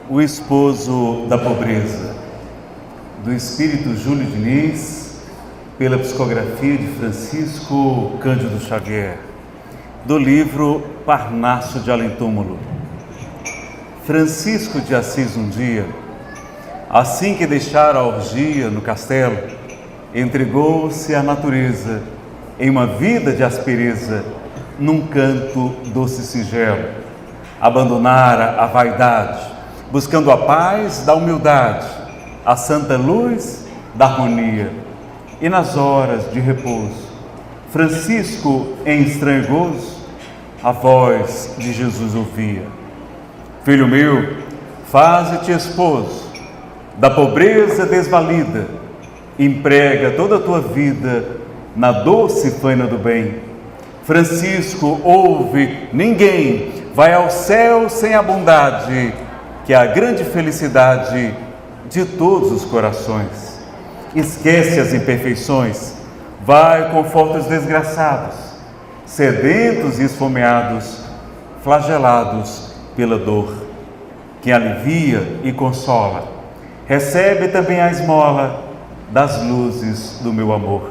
O esposo da pobreza, do espírito Júlio Diniz, pela psicografia de Francisco Cândido Xavier, do livro Parnaso de Além-Túmulo. Francisco de Assis um dia, assim que deixara a orgia no castelo, entregou-se à natureza em uma vida de aspereza, num canto doce e singelo. Abandonara a vaidade, buscando a paz da humildade, a santa luz da harmonia. E nas horas de repouso, Francisco, em estranho gozo, a voz de Jesus ouvia: Filho meu, faze-te esposo da pobreza desvalida, emprega toda a tua vida na doce faina do bem. Francisco, ouve, ninguém vai ao céu sem a bondade, que é a grande felicidade de todos os corações. Esquece as imperfeições, vai conforta os desgraçados, sedentos e esfomeados, flagelados pela dor. Quem alivia e consola, recebe também a esmola das luzes do meu amor.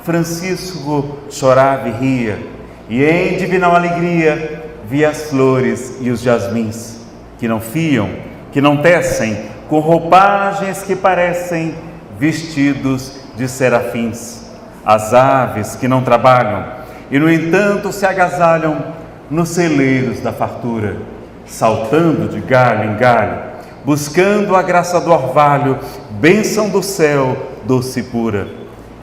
Francisco chorava e ria, e em divinal alegria via as flores e os jasmins, que não fiam, que não tecem, com roupagens que parecem vestidos de serafins, as aves que não trabalham e no entanto se agasalham nos celeiros da fartura, saltando de galho em galho, buscando a graça do orvalho, bênção do céu doce e pura.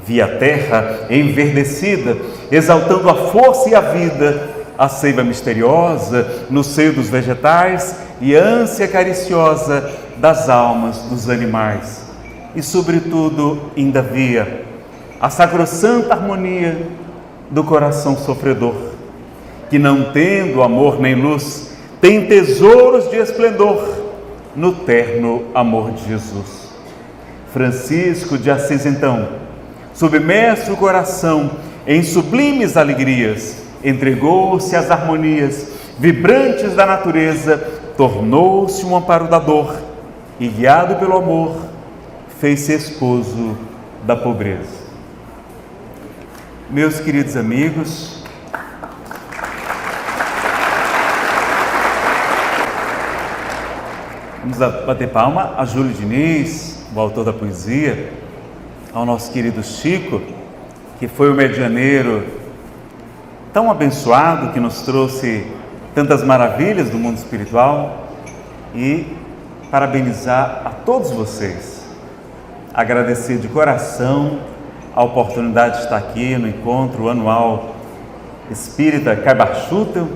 Via a terra enverdecida, exaltando a força e a vida, a seiva misteriosa no seio dos vegetais e a ânsia cariciosa das almas dos animais. E sobretudo ainda via a sacrossanta harmonia do coração sofredor, que não tendo amor nem luz, tem tesouros de esplendor no terno amor de Jesus. Francisco de Assis então, submerso o coração em sublimes alegrias, entregou-se às harmonias vibrantes da natureza, tornou-se um amparo da dor e, guiado pelo amor, fez-se esposo da pobreza. Meus queridos amigos, vamos bater palma a Júlio Diniz, o autor da poesia, ao nosso querido Chico, que foi o medianeiro tão abençoado que nos trouxe tantas maravilhas do mundo espiritual, e parabenizar a todos vocês, agradecer de coração a oportunidade de estar aqui no encontro anual Espírita Caibachutel,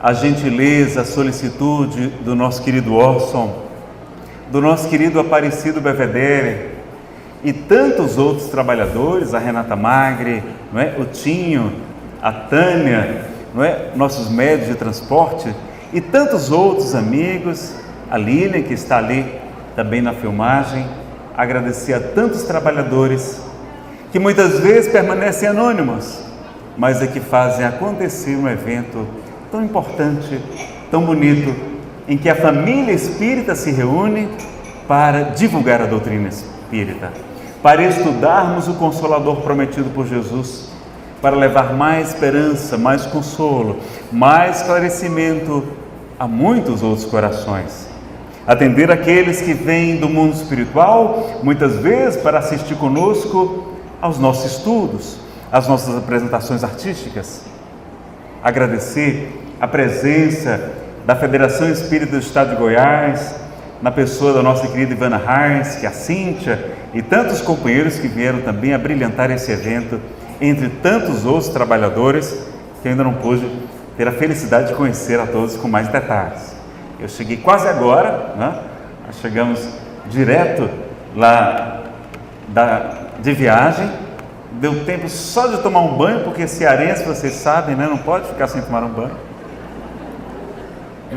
a gentileza, a solicitude do nosso querido Orson, do nosso querido Aparecido Bevedere e tantos outros trabalhadores, a Renata Magri, não é? O Tinho, a Tânia, não é? Nossos médios de transporte e tantos outros amigos, a Lilian, que está ali também na filmagem. Agradecer a tantos trabalhadores que muitas vezes permanecem anônimos, mas é que fazem acontecer um evento tão importante, tão bonito, em que a família espírita se reúne para divulgar a doutrina espírita, para estudarmos o Consolador prometido por Jesus, para levar mais esperança, mais consolo, mais esclarecimento a muitos outros corações. Atender aqueles que vêm do mundo espiritual, muitas vezes para assistir conosco aos nossos estudos, às nossas apresentações artísticas. Agradecer a presença da Federação Espírita do Estado de Goiás, na pessoa da nossa querida Ivana Hars, que é a Cíntia, e tantos companheiros que vieram também a brilhantar esse evento, entre tantos outros trabalhadores que eu ainda não pude ter a felicidade de conhecer a todos com mais detalhes. Eu cheguei quase agora, né? Nós chegamos direto lá de viagem, deu tempo só de tomar um banho, porque cearense, vocês sabem, né? Não pode ficar sem tomar um banho.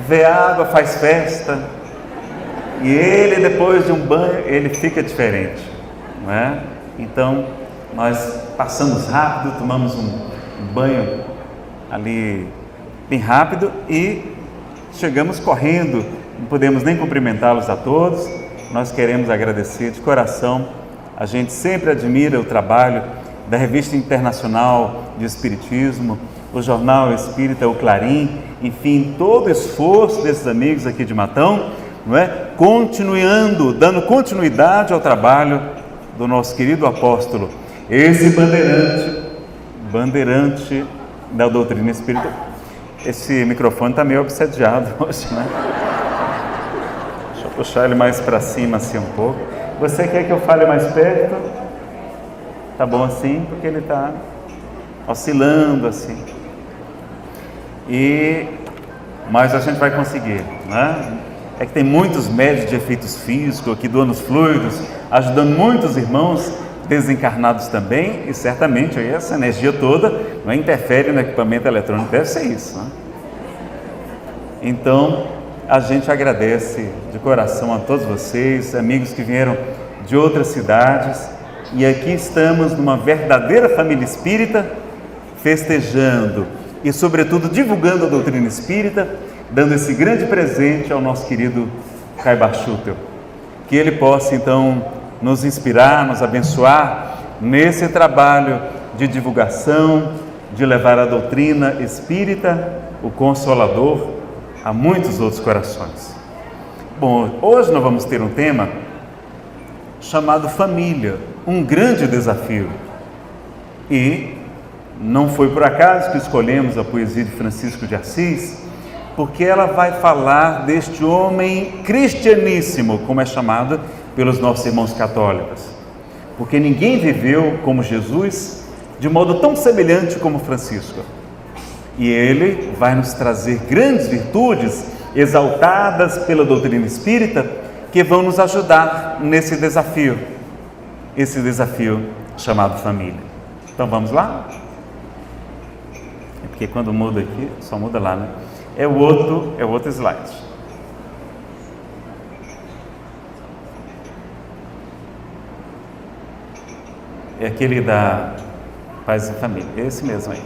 Vê água, faz festa, e ele, depois de um banho, ele fica diferente, não é? Então, nós passamos rápido, tomamos um banho ali bem rápido e chegamos correndo, não podemos nem cumprimentá-los a todos. Nós queremos agradecer de coração. A gente sempre admira o trabalho da Revista Internacional de Espiritismo, o Jornal Espírita, o Clarim, enfim, todo o esforço desses amigos aqui de Matão, não é? Continuando, dando continuidade ao trabalho do nosso querido apóstolo, esse bandeirante da doutrina espírita. Esse microfone está meio obsediado hoje, né? Deixa eu puxar ele mais para cima assim um pouco. Você quer que eu fale mais perto? Tá bom assim? Porque ele está oscilando assim. Mas a gente vai conseguir, né? É que tem muitos médios de efeitos físicos aqui, donos fluidos, ajudando muitos irmãos desencarnados também, e certamente aí essa energia toda não interfere no equipamento eletrônico, deve ser isso, né? Então, a gente agradece de coração a todos vocês, amigos que vieram de outras cidades, e aqui estamos numa verdadeira família espírita, festejando e, sobretudo, divulgando a doutrina espírita, dando esse grande presente ao nosso querido Caibar Schutel. Que ele possa, então, nos inspirar, nos abençoar nesse trabalho de divulgação, de levar a doutrina espírita, o Consolador, a muitos outros corações. Bom, hoje nós vamos ter um tema chamado família, um grande desafio. E não foi por acaso que escolhemos a poesia de Francisco de Assis, porque ela vai falar deste homem cristianíssimo, como é chamado pelos nossos irmãos católicos, porque ninguém viveu como Jesus de modo tão semelhante como Francisco, e ele vai nos trazer grandes virtudes exaltadas pela doutrina espírita que vão nos ajudar nesse desafio, esse desafio chamado família. Então vamos lá? É porque quando muda aqui, só muda lá, né? É o outro slide. É aquele da Paz e Família, esse mesmo aí.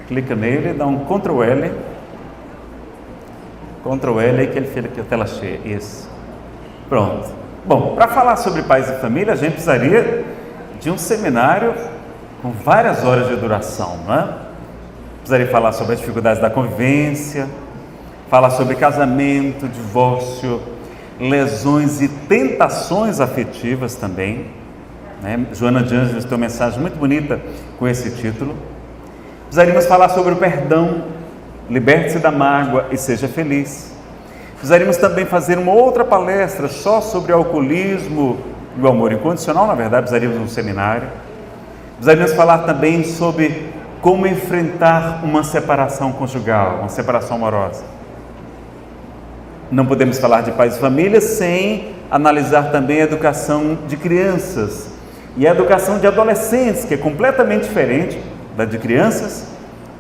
Clica nele, dá um Ctrl L aí que ele fica aqui a tela cheia. Isso. Pronto. Bom, para falar sobre paz e família, a gente precisaria de um seminário com várias horas de duração, não é? Precisaria falar sobre as dificuldades da convivência, falar sobre casamento, divórcio, lesões e tentações afetivas também, né? Joana de Ângeles tem uma mensagem muito bonita com esse título. Precisaríamos falar sobre o perdão, liberte-se da mágoa e seja feliz. Precisaríamos também fazer uma outra palestra só sobre o alcoolismo e o amor incondicional, na verdade precisaríamos de um seminário. Precisaríamos falar também sobre como enfrentar uma separação conjugal, uma separação amorosa. Não podemos falar de pais e família sem analisar também a educação de crianças e a educação de adolescentes, que é completamente diferente da de crianças.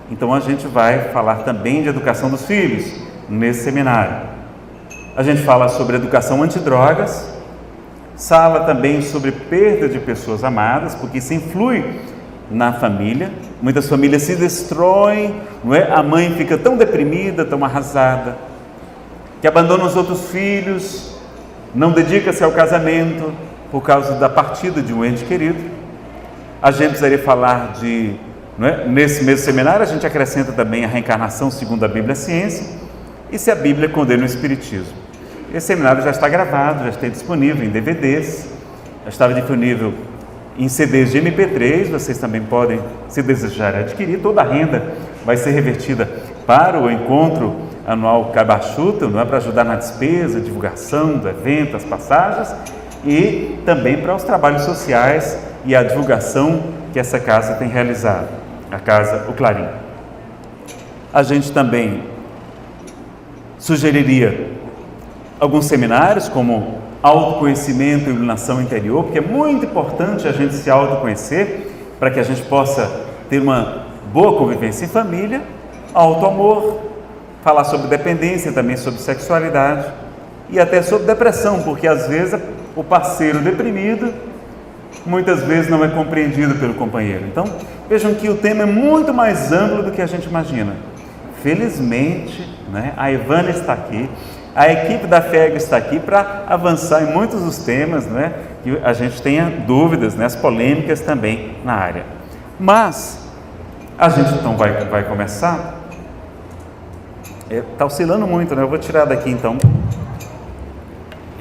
Então a gente vai falar também de educação dos filhos nesse seminário. A gente fala sobre educação antidrogas, fala também sobre perda de pessoas amadas, porque isso influi na família. Muitas famílias se destroem, não é? A mãe fica tão deprimida, tão arrasada, que abandona os outros filhos, não dedica-se ao casamento por causa da partida de um ente querido. A gente precisaria falar de, não é? Nesse mesmo seminário a gente acrescenta também a reencarnação segundo a Bíblia e a ciência, e se a Bíblia condena o Espiritismo. Esse seminário já está gravado, já está disponível em DVDs, já estava disponível em CDs de MP3, vocês também podem, se desejarem, adquirir. Toda a renda vai ser revertida para o encontro anual Caibar Schutel, não é, para ajudar na despesa, divulgação do evento, as passagens, e também para os trabalhos sociais e a divulgação que essa casa tem realizado, a casa O Clarim. A gente também sugeriria alguns seminários como autoconhecimento e iluminação interior, porque é muito importante a gente se autoconhecer para que a gente possa ter uma boa convivência em família, autoamor, falar sobre dependência, também sobre sexualidade e até sobre depressão, porque às vezes o parceiro deprimido muitas vezes não é compreendido pelo companheiro. Então, vejam que o tema é muito mais amplo do que a gente imagina. Felizmente, né, a Ivana está aqui, a equipe da FEG está aqui para avançar em muitos dos temas, né, que a gente tenha dúvidas, né, as polêmicas também na área. Mas, a gente então vai começar. Está oscilando muito, né? Eu vou tirar daqui então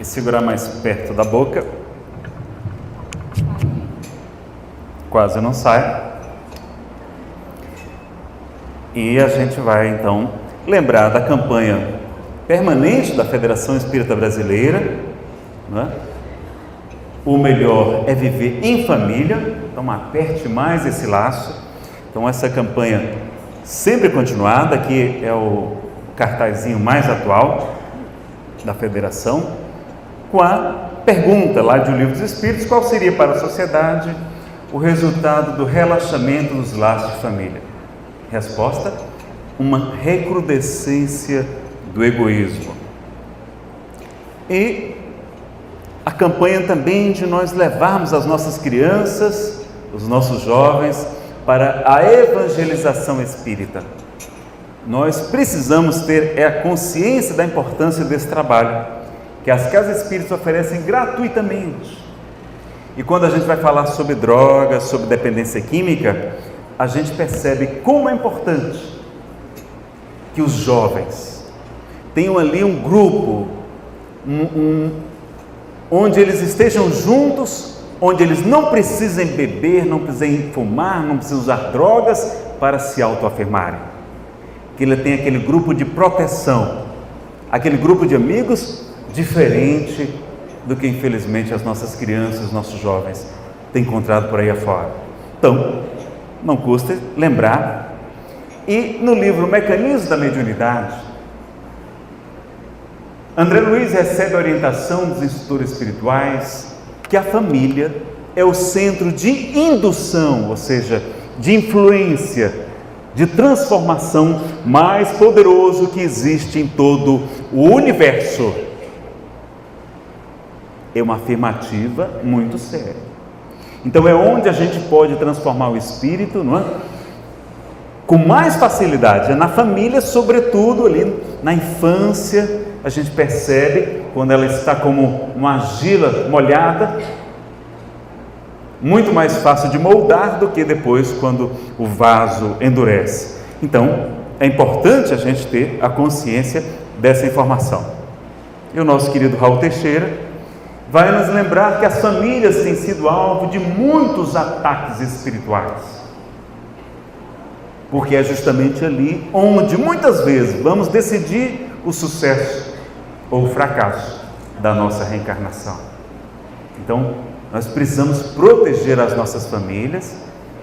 e segurar mais perto da boca. Quase não sai. E a gente vai então lembrar da campanha permanente da Federação Espírita Brasileira, né? O melhor é viver em família, então aperte mais esse laço. Então essa campanha sempre continuada, aqui é o cartazinho mais atual da Federação, com a pergunta lá de O Livro dos Espíritos: qual seria para a sociedade o resultado do relaxamento dos laços de família? Resposta: uma recrudescência do egoísmo. E a campanha também de nós levarmos as nossas crianças, os nossos jovens, para a evangelização espírita. Nós precisamos ter a consciência da importância desse trabalho, que as casas espíritas oferecem gratuitamente. E quando a gente vai falar sobre drogas, sobre dependência química, a gente percebe como é importante que os jovens tenham ali um grupo, onde eles estejam juntos, onde eles não precisem beber, não precisem fumar, não precisem usar drogas para se autoafirmarem. Que ele tenha aquele grupo de proteção, aquele grupo de amigos diferente do que infelizmente as nossas crianças, os nossos jovens têm encontrado por aí afora. Então, não custa lembrar. E no livro Mecanismos da Mediunidade, André Luiz recebe a orientação dos instrutores espirituais que a família é o centro de indução, ou seja, de influência, de transformação mais poderoso que existe em todo o universo. É uma afirmativa muito séria. Então é onde a gente pode transformar o espírito, não é? Com mais facilidade, é na família, sobretudo ali na infância. A gente percebe quando ela está como uma argila molhada, muito mais fácil de moldar do que depois quando o vaso endurece. Então é importante a gente ter a consciência dessa informação. E o nosso querido Raul Teixeira vai nos lembrar que as famílias têm sido alvo de muitos ataques espirituais, porque é justamente ali onde muitas vezes vamos decidir o sucesso ou o fracasso da nossa reencarnação. Então, nós precisamos proteger as nossas famílias,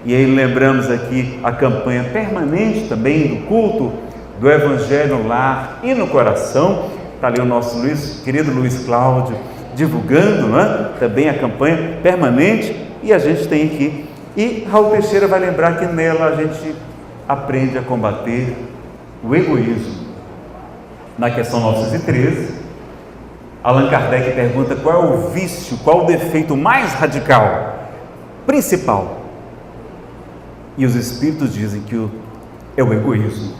e aí lembramos aqui a campanha permanente também do culto do Evangelho no lar e no coração. Está ali o nosso querido Luiz Cláudio divulgando, né? Também a campanha permanente, e a gente tem aqui. E Raul Teixeira vai lembrar que nela a gente aprende a combater o egoísmo. Na questão 913, Allan Kardec pergunta qual é o vício, qual o defeito mais radical, principal. E os espíritos dizem que é o egoísmo.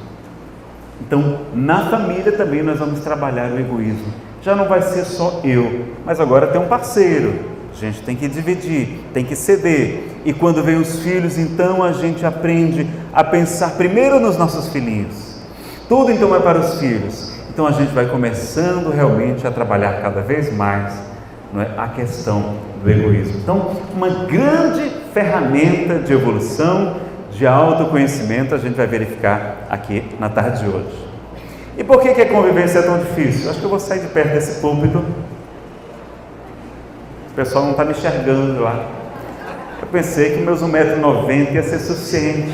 Então, na família também nós vamos trabalhar o egoísmo. Já não vai ser só eu, mas agora tem um parceiro. A gente tem que dividir, tem que ceder. E quando vem os filhos, então a gente aprende a pensar primeiro nos nossos filhinhos. Tudo então é para os filhos. Então a gente vai começando realmente a trabalhar cada vez mais, não é, a questão do egoísmo. Então, uma grande ferramenta de evolução, de autoconhecimento, a gente vai verificar aqui na tarde de hoje. E por que a convivência é tão difícil? Acho que eu vou sair de perto desse púlpito. O pessoal não está me enxergando lá. Eu pensei que meus 1,90 m ia ser suficiente.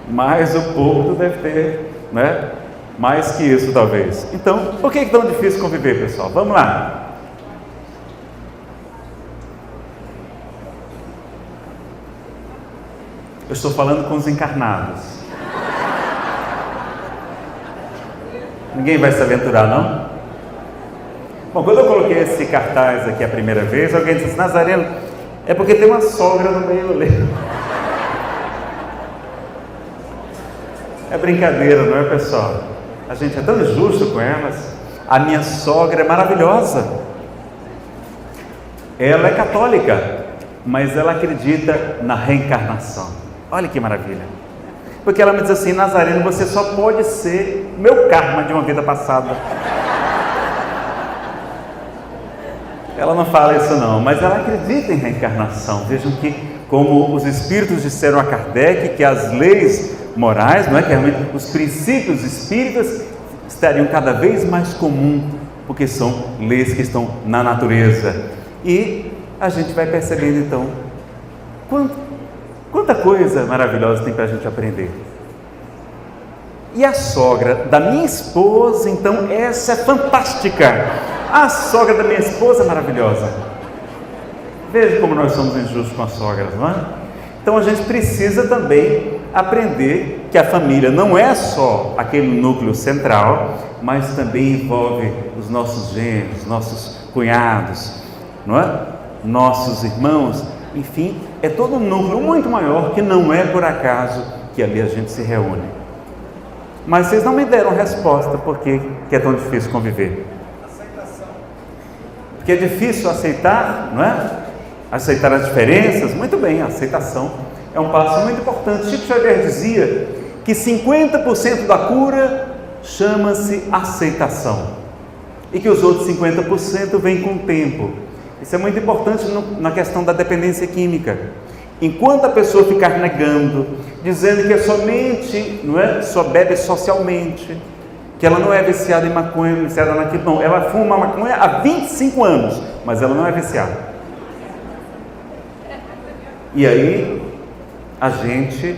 Mas o púlpito deve ter, né? Mais que isso, talvez. Então, por que é tão difícil conviver, pessoal? Vamos lá. Eu estou falando com os encarnados. Ninguém vai se aventurar, não? Bom, quando eu coloquei esse cartaz aqui a primeira vez, alguém disse assim, Nazareno, é porque tem uma sogra no meio ali. É brincadeira, não é, pessoal? A gente é tão injusto com elas. A minha sogra é maravilhosa. Ela é católica, mas ela acredita na reencarnação. Olha que maravilha. Porque ela me diz assim, Nazareno, você só pode ser meu karma de uma vida passada. Ela não fala isso não, mas ela acredita em reencarnação. Vejam que, como os espíritos disseram a Kardec, que as leis morais, não é, que realmente os princípios espíritas estariam cada vez mais comum, porque são leis que estão na natureza. E a gente vai percebendo então quanta coisa maravilhosa tem para a gente aprender. E a sogra da minha esposa, então, essa é fantástica. A sogra da minha esposa é maravilhosa. Veja como nós somos injustos com as sogras, não é? Então a gente precisa também aprender que a família não é só aquele núcleo central, mas também envolve os nossos genros, nossos cunhados, não é? Nossos irmãos, enfim, é todo um núcleo muito maior que não é por acaso que ali a gente se reúne. Mas vocês não me deram resposta porque que é tão difícil conviver. Aceitação. Porque é difícil aceitar, não é? Aceitar as diferenças, muito bem, a aceitação é um passo muito importante. Chico Xavier dizia que 50% da cura chama-se aceitação e que os outros 50% vêm com o tempo. Isso é muito importante na questão da dependência química. Enquanto a pessoa ficar negando, dizendo que é somente, não é, só bebe socialmente, que ela não é viciada em maconha, viciada naquilo, não, ela fuma maconha há 25 anos, mas ela não é viciada. E aí, a gente,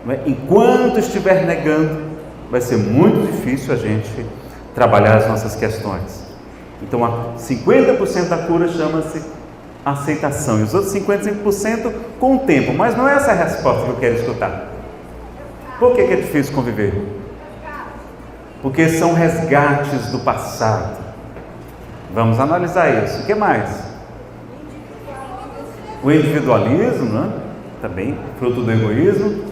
não é, enquanto estiver negando, vai ser muito difícil a gente trabalhar as nossas questões. Então, 50% da cura chama-se aceitação, e os outros 55% com o tempo. Mas não é essa a resposta que eu quero escutar. Por que é difícil conviver? Porque são resgates do passado. Vamos analisar isso. O que mais? O individualismo, né? Também fruto do egoísmo.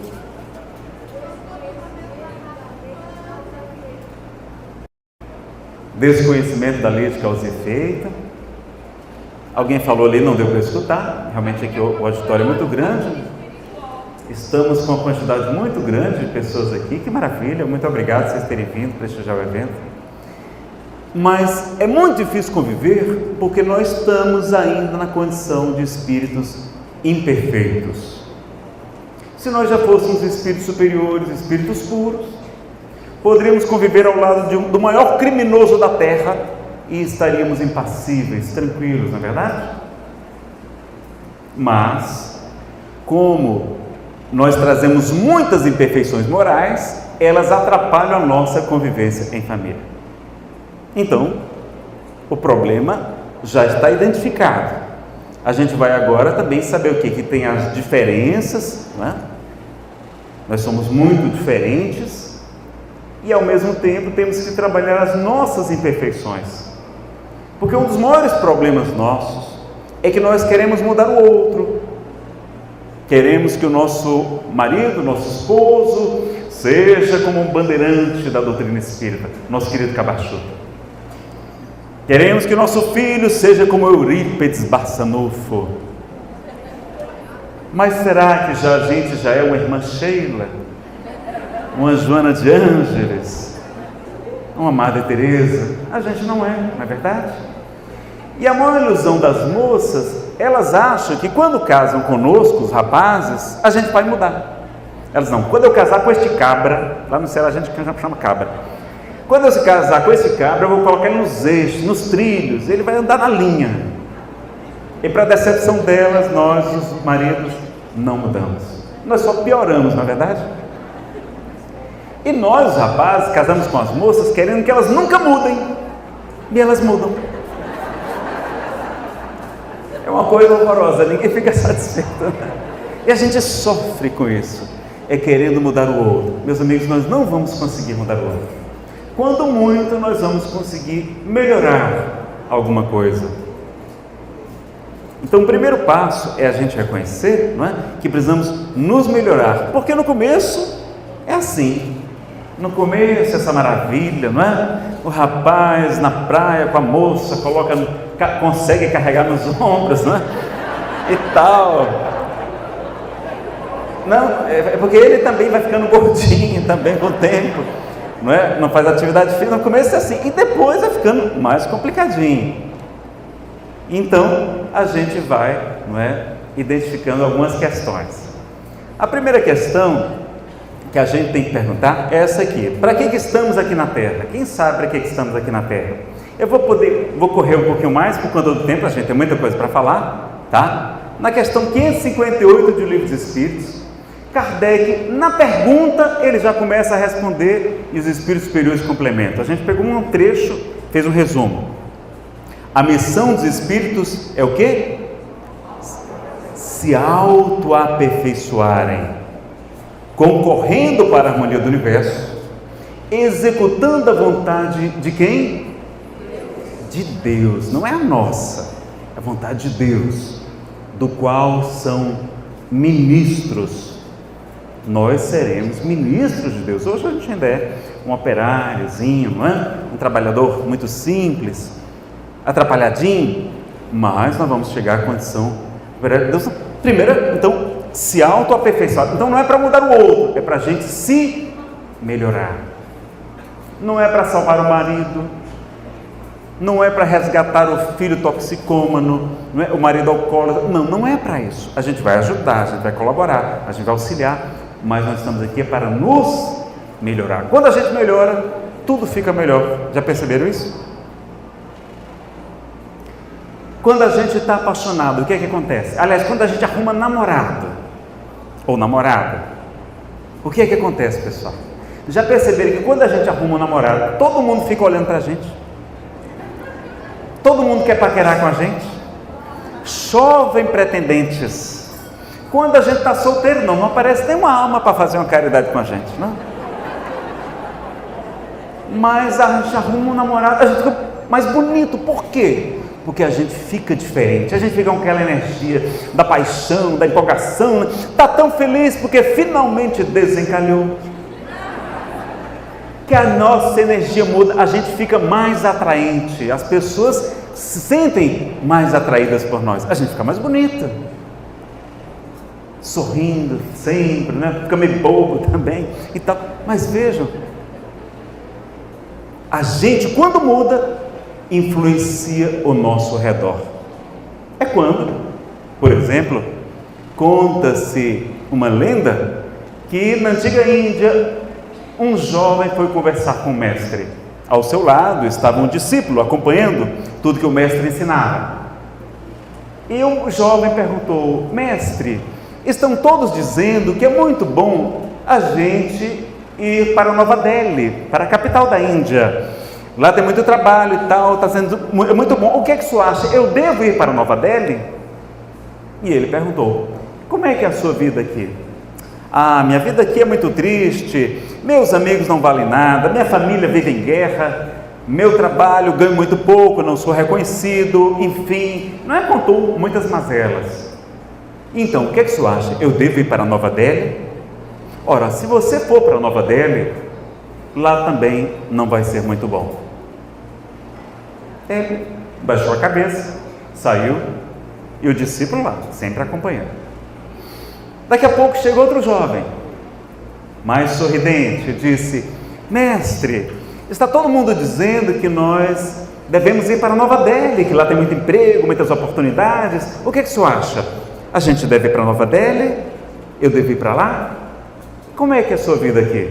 Desconhecimento da lei de causa e efeito. Alguém falou ali, não deu para escutar. Realmente aqui o auditório é muito grande. Estamos com uma quantidade muito grande de pessoas aqui. Que maravilha, muito obrigado por vocês terem vindo prestigiar o evento. Mas é muito difícil conviver porque nós estamos ainda na condição de espíritos imperfeitos. Se nós já fôssemos espíritos superiores, espíritos puros, poderíamos conviver ao lado do maior criminoso da terra e estaríamos impassíveis, tranquilos, não é verdade? Mas, como nós trazemos muitas imperfeições morais, elas atrapalham a nossa convivência em família. Então, o problema já está identificado. A gente vai agora também saber o que tem as diferenças, não é? Nós somos muito diferentes e ao mesmo tempo temos que trabalhar as nossas imperfeições. Porque um dos maiores problemas nossos é que nós queremos mudar o outro. Queremos que o nosso marido, nosso esposo, seja como um bandeirante da doutrina espírita, nosso querido Cabachuta. Queremos que o nosso filho seja como Eurípides Barçanufo. Mas será que a gente já é uma irmã Sheila, uma Joana de Ângeles, uma Madre Teresa? A gente não é verdade? E a maior ilusão das moças, elas acham que quando casam conosco, os rapazes, a gente vai mudar. Elas não, quando eu casar com este cabra, lá no céu a gente chama cabra, quando eu se casar com esse cabra, eu vou colocar ele nos eixos, nos trilhos, ele vai andar na linha. E para a decepção delas, nós, os maridos, não mudamos. Nós só pioramos, não é verdade? E nós, os rapazes, casamos com as moças querendo que elas nunca mudem. E elas mudam. É uma coisa horrorosa, ninguém fica satisfeito. E a gente sofre com isso, é querendo mudar o outro. Meus amigos, nós não vamos conseguir mudar o outro. Quando muito, nós vamos conseguir melhorar alguma coisa. Então o primeiro passo é a gente reconhecer, não é, que precisamos nos melhorar, porque no começo é assim, no começo essa maravilha, não é? O rapaz na praia com a moça, consegue carregar nos ombros, não é? E tal. Não, é porque ele também vai ficando gordinho também com o tempo, não é? Não faz atividade física, no começo é assim, e depois vai ficando mais complicadinho. Então a gente vai, não é, identificando algumas questões. A primeira questão que a gente tem que perguntar é essa aqui: para que estamos aqui na Terra? Quem sabe para que estamos aqui na Terra? Eu vou correr um pouquinho mais por conta do tempo, a gente tem muita coisa para falar, tá? Na questão 558 do Livro dos Espíritos, Kardec, na pergunta, ele já começa a responder e os espíritos superiores complementam. A gente pegou um trecho, fez um resumo. A missão dos espíritos é o quê? Se auto-aperfeiçoarem, concorrendo para a harmonia do universo, executando a vontade de quem? De Deus, não é a nossa, é a vontade de Deus, do qual são ministros. Nós seremos ministros de Deus. Hoje a gente ainda é um operáriozinho, não é? Um trabalhador muito simples, atrapalhadinho, mas nós vamos chegar à condição de Deus. Primeiro, então, se auto-aperfeiçoar. Então não é para mudar o outro, é para a gente se melhorar. Não é para salvar o marido, não é para resgatar o filho toxicômano, não é? O marido alcoólatra. Não é para isso. A gente vai ajudar, a gente vai colaborar, a gente vai auxiliar, mas nós estamos aqui para nos melhorar. Quando a gente melhora, tudo fica melhor. Já perceberam isso? Quando a gente está apaixonado, o que é que acontece? Aliás, quando a gente arruma namorado ou namorada, o que é que acontece, pessoal? Já perceberam que quando a gente arruma um namorado, todo mundo fica olhando para a gente? Todo mundo quer paquerar com a gente? Chovem pretendentes. Quando a gente está solteiro, não aparece nenhuma alma para fazer uma caridade com a gente, não? Mas a gente arruma um namorado, a gente fica mais bonito. Por quê? Porque a gente fica diferente, a gente fica com aquela energia da paixão, da empolgação, né? Está tão feliz porque finalmente desencalhou, que a nossa energia muda, a gente fica mais atraente, as pessoas se sentem mais atraídas por nós, a gente fica mais bonita, sorrindo sempre, né? Fica meio bobo também e tal. Mas vejam, a gente quando muda, influencia o nosso redor. É quando, por exemplo, conta-se uma lenda que na antiga Índia um jovem foi conversar com o mestre. Ao seu lado estava um discípulo acompanhando tudo que o mestre ensinava. E o jovem perguntou: mestre, estão todos dizendo que é muito bom a gente ir para Nova Delhi, para a capital da Índia. Lá tem muito trabalho e tal, está sendo muito bom. O que é que o senhor acha? Eu devo ir para Nova Delhi? E ele perguntou: como é que é a sua vida aqui? Ah, minha vida aqui é muito triste, meus amigos não valem nada, minha família vive em guerra, meu trabalho ganho muito pouco, não sou reconhecido, enfim, não é? Contou muitas mazelas. Então, o que é que o senhor acha? Eu devo ir para Nova Delhi? Ora, se você for para Nova Delhi, lá também não vai ser muito bom. Ele baixou a cabeça, saiu, e o discípulo lá, sempre acompanhando. Daqui a pouco chegou outro jovem, mais sorridente, disse: mestre, está todo mundo dizendo que nós devemos ir para Nova Delhi, que lá tem muito emprego, muitas oportunidades. O que é que o senhor acha? A gente deve ir para Nova Delhi? Eu devo ir para lá? Como é que é a sua vida aqui?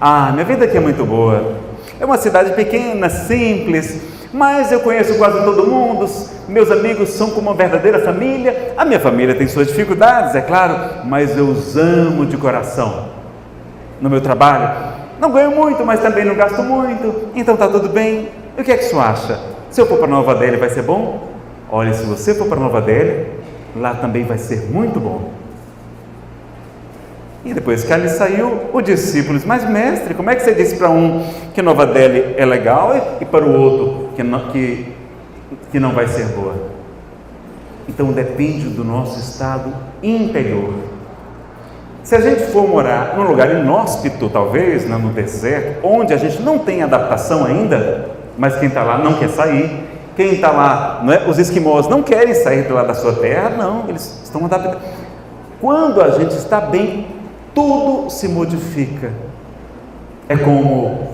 Ah, minha vida aqui é muito boa. É uma cidade pequena, simples, mas eu conheço quase todo mundo, meus amigos são como uma verdadeira família. A minha família tem suas dificuldades, é claro, mas eu os amo de coração. No meu trabalho, não ganho muito, mas também não gasto muito, então está tudo bem. E o que é que o senhor acha? Se eu for para Nova Delhi vai ser bom? Olha, se você for para Nova Delhi, lá também vai ser muito bom. E depois que ali saiu, o discípulo disse: mas mestre, como é que você disse para um que Nova Delhi é legal e para o outro que que não vai ser boa. Então depende do nosso estado interior. Se a gente for morar num lugar inóspito, talvez, no deserto, onde a gente não tem adaptação ainda, mas quem está lá não quer sair, quem está lá, não é? Os esquimós não querem sair de lá da sua terra, não, eles estão adaptados. Quando a gente está bem, tudo se modifica. É como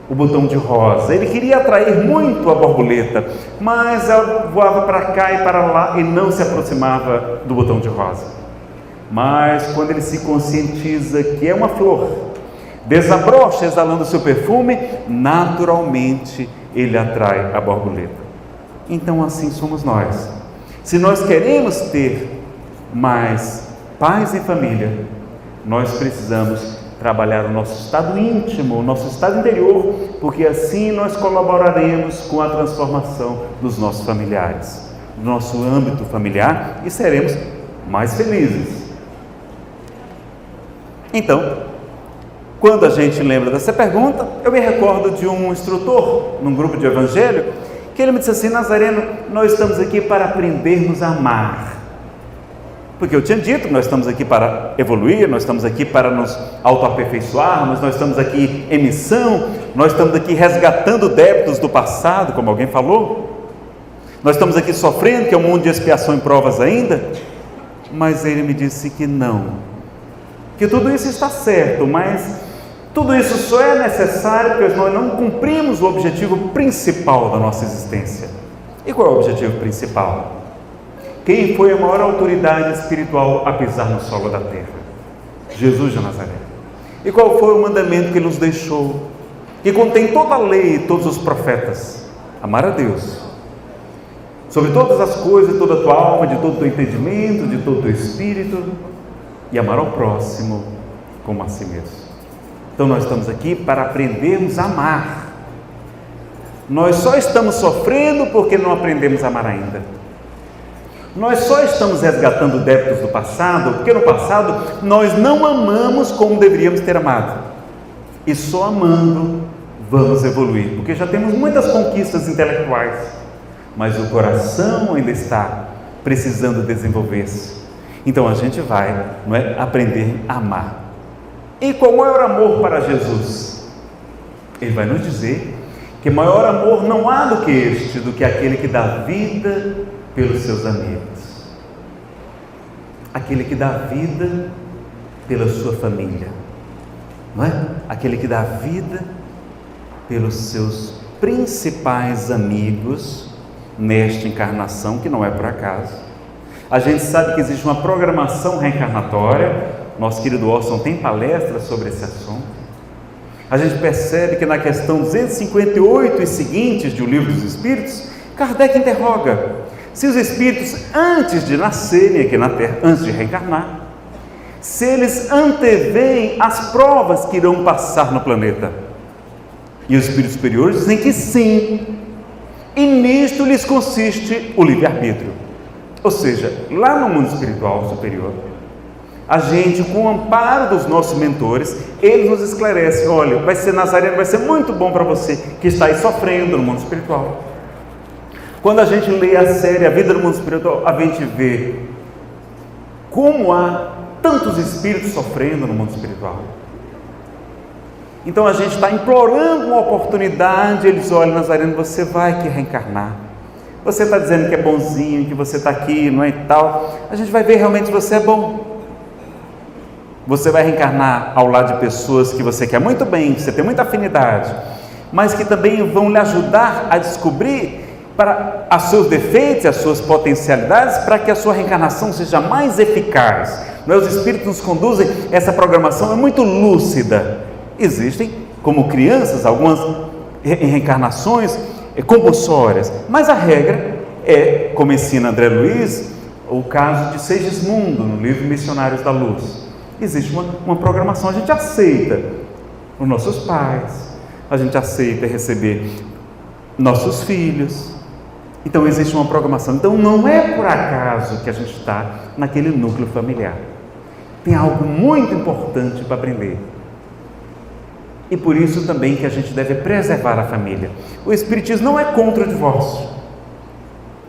o botão de rosa. Ele queria atrair muito a borboleta, mas ela voava para cá e para lá e não se aproximava do botão de rosa. Mas quando ele se conscientiza que é uma flor, desabrocha exalando seu perfume, naturalmente ele atrai a borboleta. Então assim somos nós. Se nós queremos ter mais paz em família, nós precisamos trabalhar o nosso estado íntimo, o nosso estado interior, porque assim nós colaboraremos com a transformação dos nossos familiares, do nosso âmbito familiar, e seremos mais felizes. Então, quando a gente lembra dessa pergunta, eu me recordo de um instrutor num grupo de evangelho, que ele me disse assim: Nazareno, nós estamos aqui para aprendermos a amar. Porque eu tinha dito que nós estamos aqui para evoluir, nós estamos aqui para nos autoaperfeiçoarmos, nós estamos aqui em missão, nós estamos aqui resgatando débitos do passado, como alguém falou. Nós estamos aqui sofrendo, que é um mundo de expiação e provas ainda. Mas ele me disse que não, que tudo isso está certo, mas tudo isso só é necessário porque nós não cumprimos o objetivo principal da nossa existência. E qual é o objetivo principal? Quem foi a maior autoridade espiritual a pisar no solo da terra? Jesus de Nazaré. E qual foi o mandamento que ele nos deixou? Que contém toda a lei e todos os profetas: amar a Deus sobre todas as coisas, de toda a tua alma, de todo o teu entendimento, de todo o teu espírito, e amar ao próximo como a si mesmo. Então nós estamos aqui para aprendermos a amar. Nós só estamos sofrendo porque não aprendemos a amar ainda. Nós só estamos resgatando débitos do passado porque no passado nós não amamos como deveríamos ter amado. E só amando vamos evoluir, porque já temos muitas conquistas intelectuais, mas o coração ainda está precisando desenvolver-se. Então a gente vai, não é, aprender a amar. E qual é o maior amor para Jesus? Ele vai nos dizer que maior amor não há do que este, do que aquele que dá vida pelos seus amigos, aquele que dá vida pela sua família, não é? Aquele que dá vida pelos seus principais amigos nesta encarnação, que não é por acaso. A gente sabe que existe uma programação reencarnatória. Nosso querido Orson tem palestras sobre esse assunto. A gente percebe que na questão 258 e seguintes de O Livro dos Espíritos, Kardec interroga se os espíritos, antes de nascerem aqui na Terra, antes de reencarnar, se eles anteveem as provas que irão passar no planeta. E os espíritos superiores dizem que sim, e nisto lhes consiste o livre-arbítrio. Ou seja, lá no mundo espiritual superior, a gente, com o amparo dos nossos mentores, eles nos esclarecem: olha, vai ser Nazareno, vai ser muito bom para você que está aí sofrendo no mundo espiritual. Quando a gente lê a série A Vida no Mundo Espiritual, a gente vê como há tantos espíritos sofrendo no mundo espiritual. Então a gente está implorando uma oportunidade. Eles olham: Nazareno, você vai aqui reencarnar, você está dizendo que é bonzinho, que você está aqui, não é, e tal. A gente vai ver realmente se você é bom. Você vai reencarnar ao lado de pessoas que você quer muito bem, que você tem muita afinidade, mas que também vão lhe ajudar a descobrir para os seus defeitos e as suas potencialidades, para que a sua reencarnação seja mais eficaz. Não é? Os espíritos nos conduzem, essa programação é muito lúcida. Existem, como crianças, algumas reencarnações compulsórias, mas a regra é, como ensina André Luiz, o caso de Segismundo, no livro Missionários da Luz. Existe uma programação, a gente aceita os nossos pais, a gente aceita receber nossos filhos. Então existe uma programação. Então não é por acaso que a gente está naquele núcleo familiar. Tem algo muito importante para aprender. E por isso também que a gente deve preservar a família. O Espiritismo não é contra o divórcio.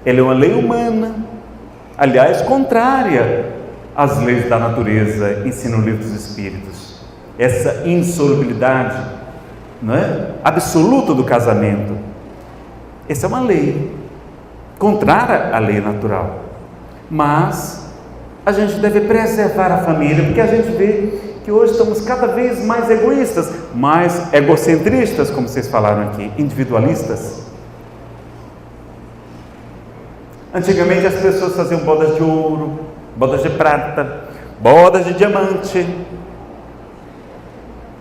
ela é uma lei humana, aliás, contrária às leis da natureza, ensina o livro dos Espíritos. Essa insolubilidade, não é, absoluta do casamento. Essa é uma lei contrária à lei natural, mas a gente deve preservar a família, porque a gente vê que hoje estamos cada vez mais egoístas, mais egocentristas, como vocês falaram aqui, individualistas. Antigamente as pessoas faziam bodas de ouro, bodas de prata, bodas de diamante.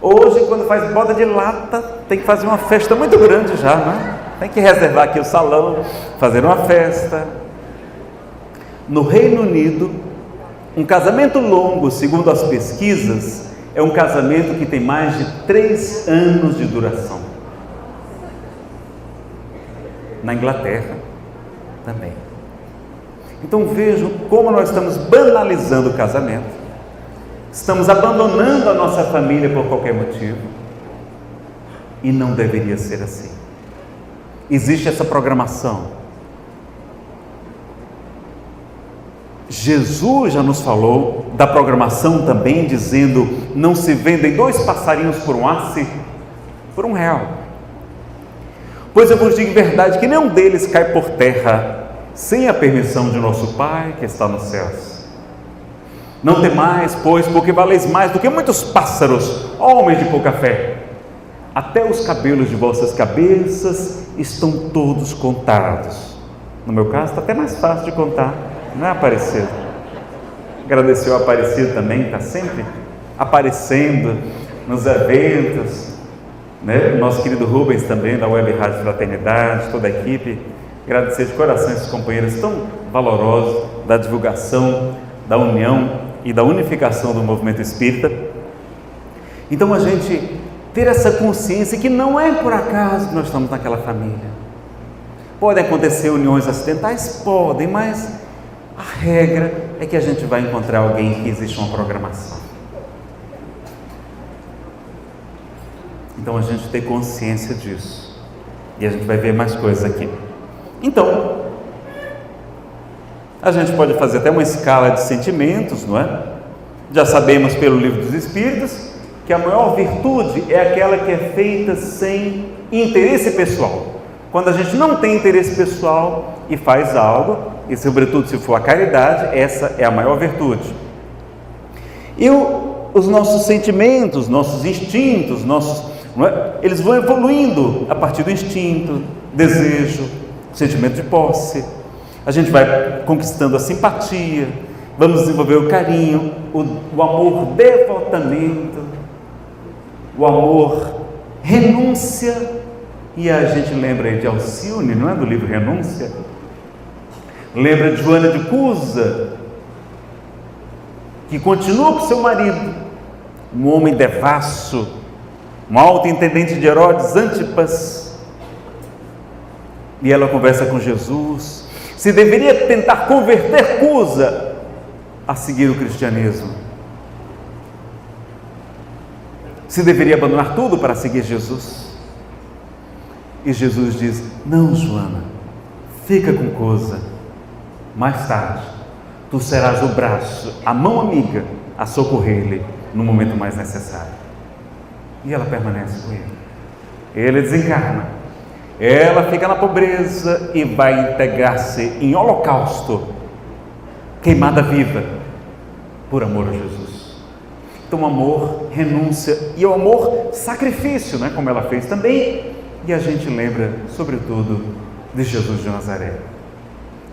Hoje, quando faz boda de lata, tem que fazer uma festa muito grande já, né? Tem que reservar aqui o salão, fazer uma festa. No Reino Unido, um casamento longo, segundo as pesquisas, é um casamento que tem mais de 3 anos de duração. Na Inglaterra também. Então vejam como nós estamos banalizando o casamento, estamos abandonando a nossa família por qualquer motivo, e não deveria ser assim. Existe essa programação. Jesus já nos falou da programação também, dizendo: não se vendem 2 passarinhos por um asse, por R$1. Pois eu vos digo em verdade que nenhum deles cai por terra sem a permissão de nosso Pai que está nos céus. Não temais, pois, porque valeis mais do que muitos pássaros, homens de pouca fé. Até os cabelos de vossas cabeças estão todos contados. No meu caso está até mais fácil de contar, não é, Aparecido? Agradecer ao Aparecido também, está sempre aparecendo nos eventos, né? O nosso querido Rubens também, da Web Rádio Fraternidade, toda a equipe. Agradecer de coração esses companheiros tão valorosos da divulgação, da união e da unificação do movimento espírita. Então a gente ter essa consciência que não é por acaso que nós estamos naquela família. Podem acontecer uniões acidentais? Podem, mas a regra é que a gente vai encontrar alguém que existe uma programação. Então a gente tem consciência disso. E a gente vai ver mais coisas aqui. Então, a gente pode fazer até uma escala de sentimentos, não é? Já sabemos pelo Livro dos Espíritos que a maior virtude é aquela que é feita sem interesse pessoal. Quando a gente não tem interesse pessoal e faz algo, e sobretudo se for a caridade, essa é a maior virtude. E os nossos sentimentos, nossos instintos, eles vão evoluindo a partir do instinto, desejo, sentimento de posse. A gente vai conquistando a simpatia, vamos desenvolver o carinho, o amor devotamente, o amor renúncia. E a gente lembra aí de Alcione, não é, do livro Renúncia? Lembra de Joana de Cusa, que continua com seu marido, um homem devasso, um alto intendente de Herodes, Antipas. E ela conversa com Jesus, se deveria tentar converter Cusa a seguir o cristianismo, se deveria abandonar tudo para seguir Jesus. E Jesus diz: não, Joana, fica com Cusa, mais tarde tu serás o braço, a mão amiga a socorrer-lhe no momento mais necessário. E ela permanece com ele. Ele desencarna, ela fica na pobreza e vai integrar-se em holocausto, queimada viva por amor a Jesus. Então, amor, renúncia e o amor, sacrifício, né, como ela fez também. E a gente lembra, sobretudo, de Jesus de Nazaré.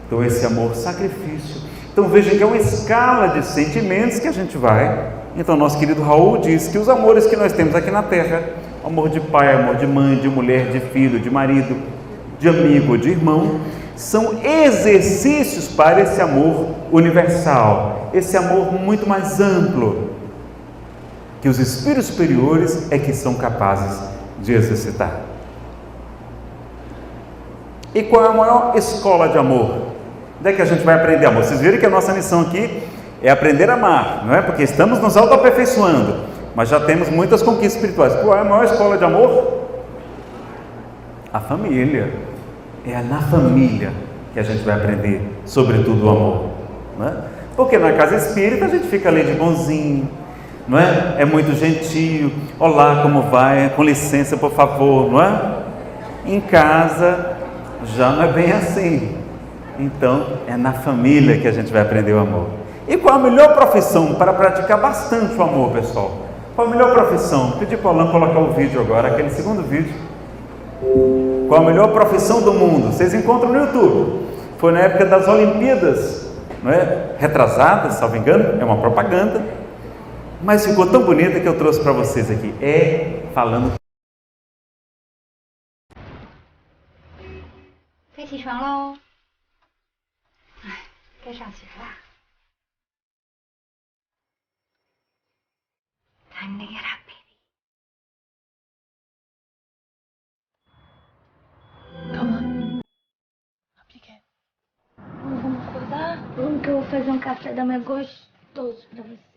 Então, esse amor, sacrifício. Então, vejam que é uma escala de sentimentos que a gente vai. Então, nosso querido Raul diz que os amores que nós temos aqui na Terra, amor de pai, amor de mãe, de mulher, de filho, de marido, de amigo, de irmão, são exercícios para esse amor universal, esse amor muito mais amplo, que os espíritos superiores é que são capazes de exercitar. E qual é a maior escola de amor? Onde é que a gente vai aprender amor? Vocês viram que a nossa missão aqui é aprender a amar, não é? Porque estamos nos autoaperfeiçoando, mas já temos muitas conquistas espirituais. Qual é a maior escola de amor? A família. É na família que a gente vai aprender, sobretudo, o amor. Não é? Porque na casa espírita a gente fica ali de bonzinho, não é? É muito gentil. Olá, como vai? Com licença, por favor, não é? Em casa já não é bem assim. Então, é na família que a gente vai aprender o amor. E qual a melhor profissão para praticar bastante o amor, pessoal? Qual a melhor profissão? Pedi para o Alan colocar o vídeo agora, aquele segundo vídeo. Qual a melhor profissão do mundo? Vocês encontram no YouTube. Foi na época das Olimpíadas, não é? Retrasadas, salvo engano, é uma propaganda. Mas ficou tão bonita que eu trouxe para vocês aqui. É falando. 该起床喽！哎，该上学啦。Time to get up, baby. Calma. Apliquei. Vamos acordar? Vamos que eu vou fazer um café da manhã gostoso pra você.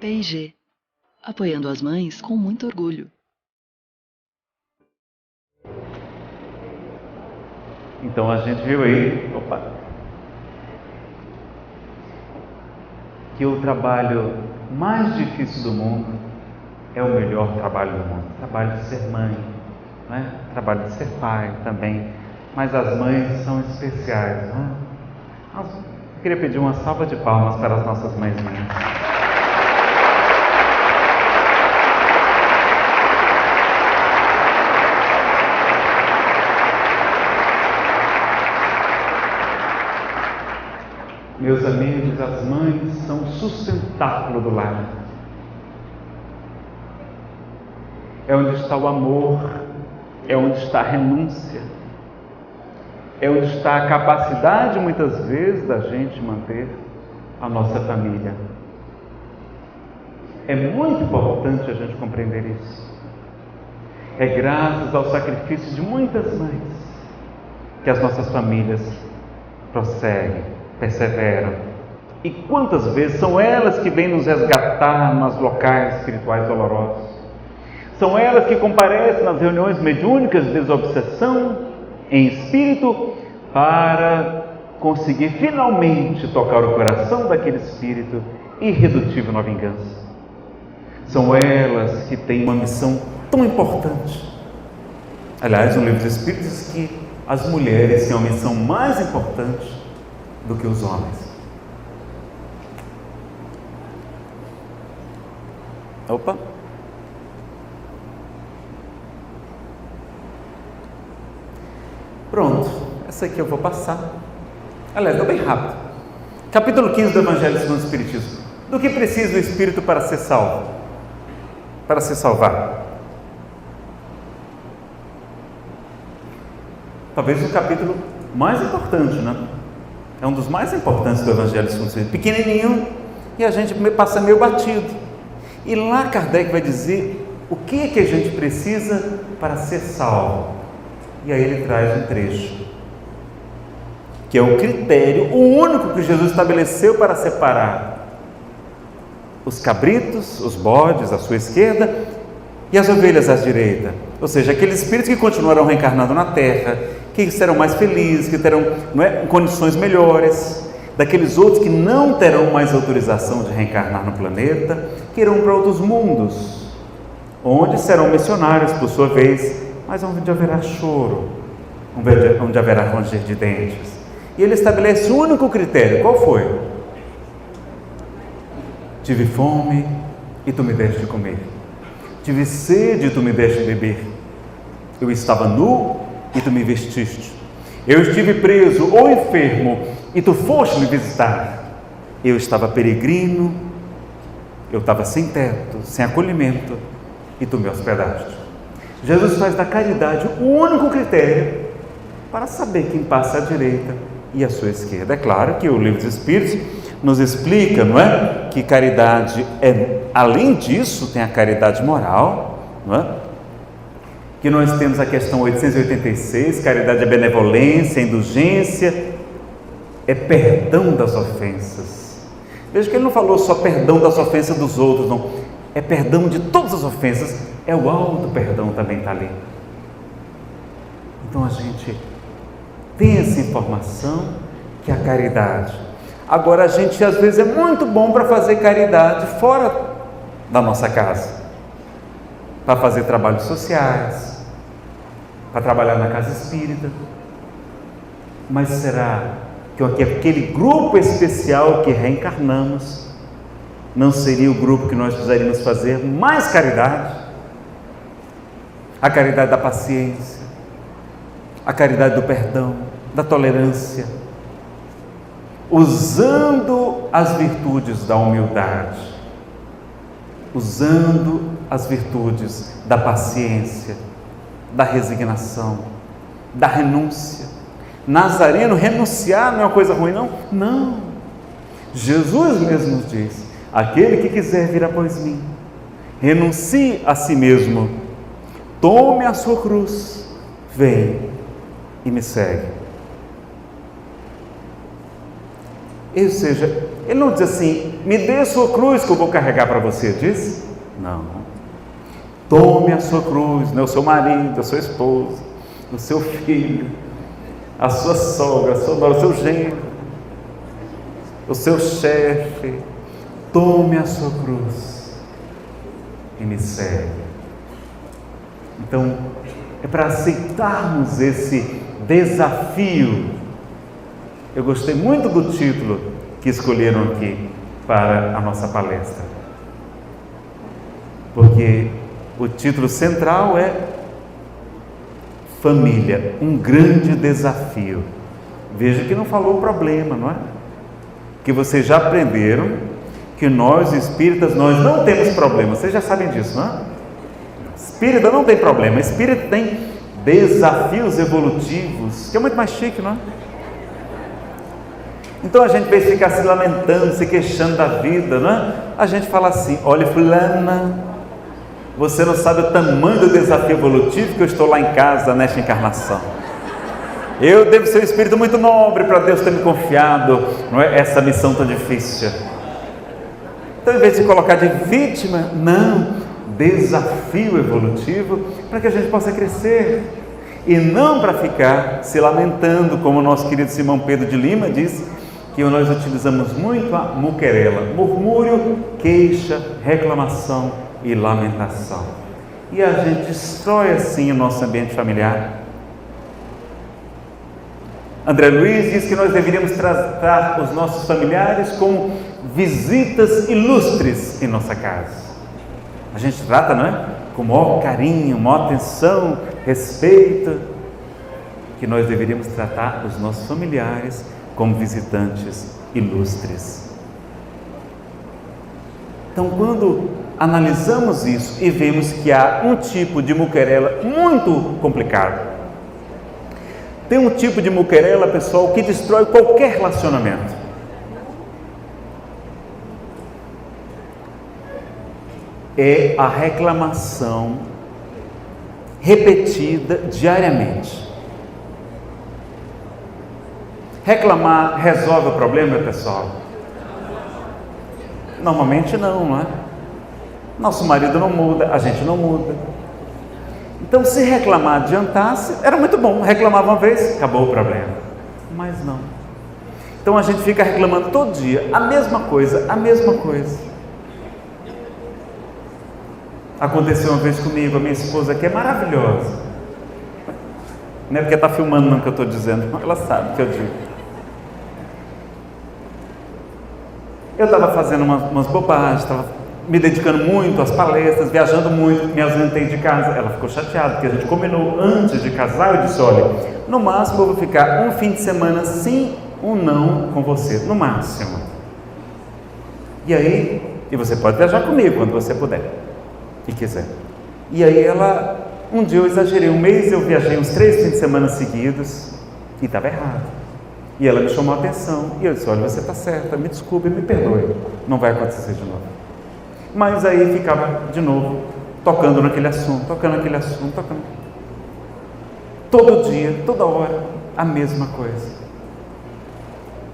P&G, apoiando as mães com muito orgulho. Então a gente viu aí, que o trabalho mais difícil do mundo é o melhor trabalho do mundo. O trabalho de ser mãe, não é? O trabalho de ser pai também. Mas as mães são especiais, não é? Eu queria pedir uma salva de palmas para as nossas mãezinhas. Meus amigos, as mães são o sustentáculo do lar. É onde está o amor, é onde está a renúncia, é onde está a capacidade, muitas vezes, da gente manter a nossa família. É muito importante a gente compreender isso. É graças ao sacrifício de muitas mães que as nossas famílias prosseguem, perseveram. E quantas vezes são elas que vêm nos resgatar nos locais espirituais dolorosos. São elas que comparecem nas reuniões mediúnicas de desobsessão em espírito para conseguir finalmente tocar o coração daquele espírito irredutível na vingança. São elas que têm uma missão tão importante. Aliás, o livro dos Espíritos diz que as mulheres têm uma missão mais importante do que os homens. Opa! Pronto, essa aqui eu vou passar. Aliás, é bem rápido. Capítulo 15 do Evangelho segundo o Espiritismo. Do que precisa o Espírito para ser salvo? Para se salvar? Talvez o capítulo mais importante, né? É um dos mais importantes do Evangelho segundo o Espiritismo. Pequenininho, e a gente passa meio batido. E lá Kardec vai dizer o que é que a gente precisa para ser salvo. E aí ele traz um trecho que é o critério, o único que Jesus estabeleceu para separar os cabritos, os bodes à sua esquerda e as ovelhas à direita. Ou seja, aqueles espíritos que continuarão reencarnando na terra, que serão mais felizes, que terão condições melhores, daqueles outros que não terão mais autorização de reencarnar no planeta, que irão para outros mundos, onde serão missionários por sua vez, mas onde haverá choro, onde haverá ranger de dentes. E ele estabelece o único critério. Qual foi? Tive fome e tu me deste de comer. Tive sede e tu me deste de beber. Eu estava nu e tu me vestiste. Eu estive preso ou enfermo e tu foste me visitar. Eu estava peregrino, eu estava sem teto, sem acolhimento e tu me hospedaste. Jesus faz da caridade o único critério para saber quem passa à direita e à sua esquerda. É claro que o Livro dos Espíritos nos explica, não é? Que caridade além disso, tem a caridade moral, não é? Que nós temos a questão 886, caridade é benevolência, indulgência, é perdão das ofensas. Veja que ele não falou só perdão das ofensas dos outros, não. É perdão de todas as ofensas, é o alto perdão também está ali. Então a gente tem essa informação que é a caridade. Agora a gente às vezes é muito bom para fazer caridade fora da nossa casa, para fazer trabalhos sociais, para trabalhar na casa espírita, mas será que aquele grupo especial que reencarnamos não seria o grupo que nós precisaríamos fazer mais caridade? A caridade da paciência, a caridade do perdão, da tolerância, usando as virtudes da humildade, usando as virtudes da paciência, da resignação, da renúncia. Nazareno, renunciar não é uma coisa ruim, não? Não. Jesus mesmo nos diz: aquele que quiser vir após mim, renuncie a si mesmo, tome a sua cruz, vem e me segue. Ou seja, ele não diz assim: me dê a sua cruz que eu vou carregar para você, diz? Não. Tome a sua cruz, o seu marido, a sua esposa, o seu filho, a sua sogra, a sua nora, o seu genro, o seu chefe. Tome a sua cruz e me segue. Então, é para aceitarmos esse desafio. Eu gostei muito do título que escolheram aqui para a nossa palestra, porque o título central é Família, um grande desafio. Veja que não falou o problema, não é? Que vocês já aprenderam que nós espíritas, nós não temos problema. Vocês já sabem disso, não é? Espírita não tem problema, espírita tem desafios evolutivos, que é muito mais chique, não é? Então a gente, em vez de ficar se lamentando, se queixando da vida, não é? A gente fala assim: olha, fulana, você não sabe o tamanho do desafio evolutivo que eu estou lá em casa nesta encarnação. Eu devo ser um espírito muito nobre para Deus ter me confiado, não é? Essa missão tão difícil. Então, em vez de colocar de vítima, não, desafio evolutivo para que a gente possa crescer e não para ficar se lamentando, como o nosso querido Simão Pedro de Lima diz, que nós utilizamos muito a muquerela: murmúrio, queixa, reclamação e lamentação. E a gente destrói assim o nosso ambiente familiar. André Luiz diz que nós deveríamos tratar os nossos familiares como visitas ilustres em nossa casa. A gente trata, não é? Com maior carinho, maior atenção, respeito, que nós deveríamos tratar os nossos familiares como visitantes ilustres. Então, quando analisamos isso e vemos que há um tipo de muquerela muito complicado, tem um tipo de muquerela, pessoal, que destrói qualquer relacionamento. É a reclamação repetida diariamente. Reclamar resolve o problema, pessoal? Normalmente não é? Nosso marido não muda, a gente não muda. Então, se reclamar adiantasse, era muito bom. Reclamava uma vez, acabou o problema. Mas não. Então a gente fica reclamando todo dia, a mesma coisa, a mesma coisa. Aconteceu uma vez comigo, a minha esposa, que é maravilhosa. Não é porque está filmando não que eu estou dizendo, ela sabe o que eu digo. Eu estava fazendo umas bobagens, estava me dedicando muito às palestras, viajando muito, me ausentei de casa. Ela ficou chateada, porque a gente combinou antes de casar. Eu disse, olha, no máximo eu vou ficar um fim de semana sim, um não com você, no máximo. E aí, e você pode viajar comigo quando você puder e quiser. E aí um dia eu exagerei, um mês eu viajei uns 3 fins de semana seguidos e estava errado. E ela me chamou a atenção e eu disse, olha, você está certa, me desculpe, me perdoe, não vai acontecer de novo. Mas aí ficava de novo tocando naquele assunto, tocando. Todo dia, toda hora, a mesma coisa.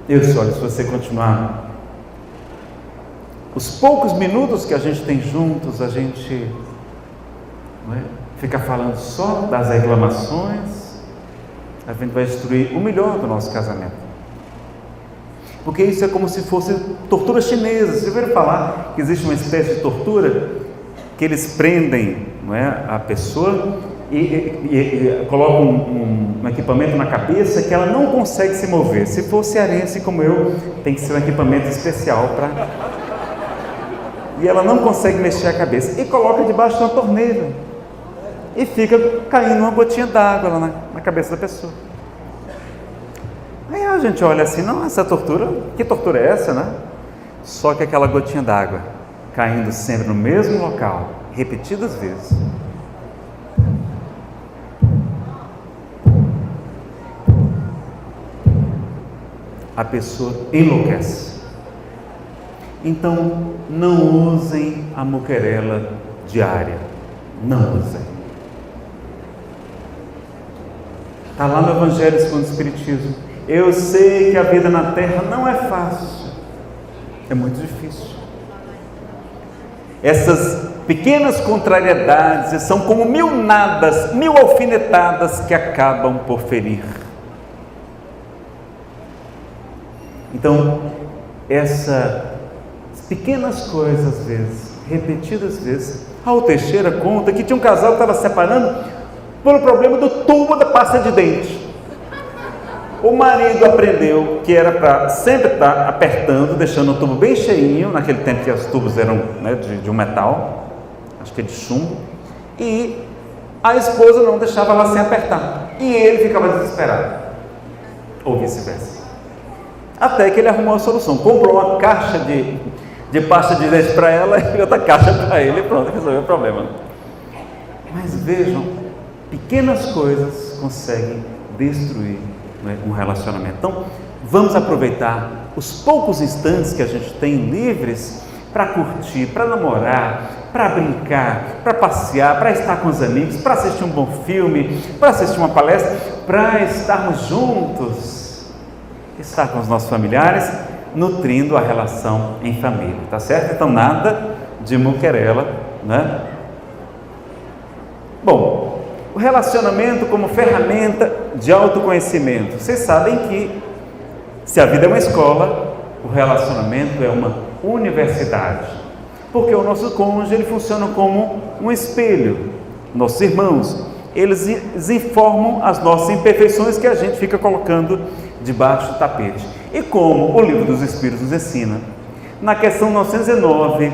Eu disse, olha, se você continuar, os poucos minutos que a gente tem juntos, a gente fica falando só das reclamações, a gente vai destruir o melhor do nosso casamento. Porque isso é como se fosse tortura chinesa. Vocês ouviram falar que existe uma espécie de tortura que eles prendem, a pessoa e colocam um equipamento na cabeça que ela não consegue se mover. Se for cearense como eu, tem que ser um equipamento especial para... E ela não consegue mexer a cabeça. E coloca debaixo de uma torneira. E fica caindo uma gotinha d'água lá na cabeça da pessoa. Aí a gente olha assim, não, essa tortura, que tortura é essa, né? Só que aquela gotinha d'água caindo sempre no mesmo local, repetidas vezes. A pessoa enlouquece. Então, não usem a muquerela diária. Não usem. Está lá no Evangelho segundo o Espiritismo. Eu sei que a vida na Terra não é fácil. É muito difícil. Essas pequenas contrariedades são como 1000 nadas, 1000 alfinetadas que acabam por ferir. Então, essas pequenas coisas, às vezes, repetidas vezes, Raul Teixeira conta que tinha um casal que estava se separando pelo problema do tubo da pasta de dente. O marido aprendeu que era para sempre estar apertando, deixando o tubo bem cheinho, naquele tempo que os tubos eram de um metal, acho que é de chumbo, e a esposa não deixava lá sem apertar, e ele ficava desesperado, ou vice-versa. Até que ele arrumou a solução, comprou uma caixa de pasta de dente para ela e outra caixa para ele, e pronto, resolveu o problema. Mas vejam, pequenas coisas conseguem destruir um relacionamento. Então, vamos aproveitar os poucos instantes que a gente tem livres para curtir, para namorar, para brincar, para passear, para estar com os amigos, para assistir um bom filme, para assistir uma palestra, para estarmos juntos, estar com os nossos familiares, nutrindo a relação em família, tá certo? Então, nada de muquerela, né? Bom, o relacionamento como ferramenta de autoconhecimento. Vocês sabem que, se a vida é uma escola, o relacionamento é uma universidade. Porque o nosso cônjuge, ele funciona como um espelho. Nossos irmãos, eles informam as nossas imperfeições que a gente fica colocando debaixo do tapete. E como o Livro dos Espíritos nos ensina, na questão 909,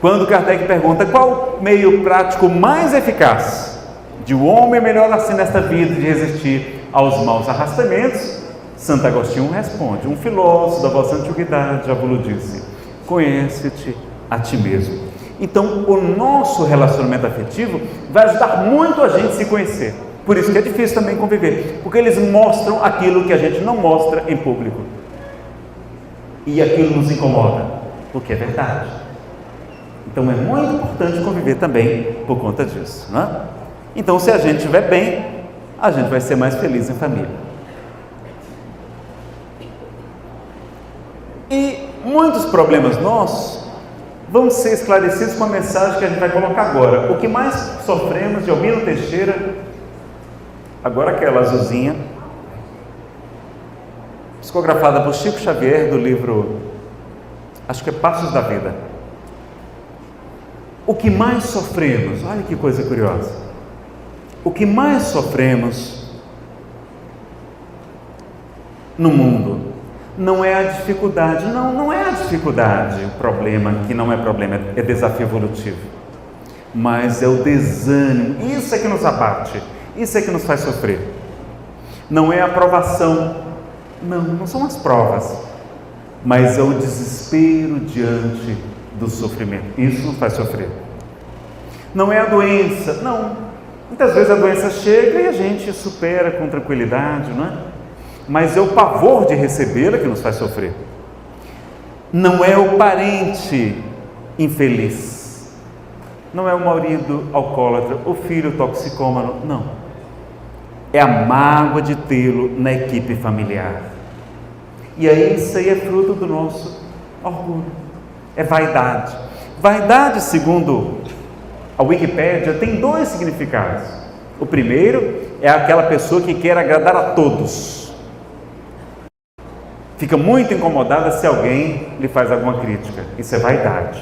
quando Kardec pergunta qual o meio prático mais eficaz de o homem melhor assim nesta vida, de resistir aos maus arrastamentos, Santo Agostinho responde, um filósofo da vossa antiguidade já vos disse, conhece-te a ti mesmo. Então, o nosso relacionamento afetivo vai ajudar muito a gente a se conhecer. Por isso que é difícil também conviver, porque eles mostram aquilo que a gente não mostra em público. E aquilo nos incomoda, porque é verdade. Então, é muito importante conviver também por conta disso, né? Então, se a gente estiver bem, a gente vai ser mais feliz em família. E muitos problemas nossos vão ser esclarecidos com a mensagem que a gente vai colocar agora. O que mais sofremos, de Albino Teixeira, agora aquela azulzinha, psicografada por Chico Xavier, do livro, acho que é Passos da Vida. O que mais sofremos, olha que coisa curiosa, o que mais sofremos no mundo não é a dificuldade, não é a dificuldade o problema, que não é problema, é desafio evolutivo, mas é o desânimo, isso é que nos abate, isso é que nos faz sofrer. Não é a aprovação, não são as provas, mas é o desespero diante do sofrimento, isso nos faz sofrer. Não é a doença, não, muitas vezes a doença chega e a gente supera com tranquilidade, não é? Mas é o pavor de recebê-la que nos faz sofrer. Não é o parente infeliz, não é o marido alcoólatra, o filho toxicômano, não. É a mágoa de tê-lo na equipe familiar. E aí isso aí é fruto do nosso orgulho, é vaidade. Vaidade, segundo a Wikipédia, tem 2 significados. O primeiro é aquela pessoa que quer agradar a todos. Fica muito incomodada se alguém lhe faz alguma crítica. Isso é vaidade.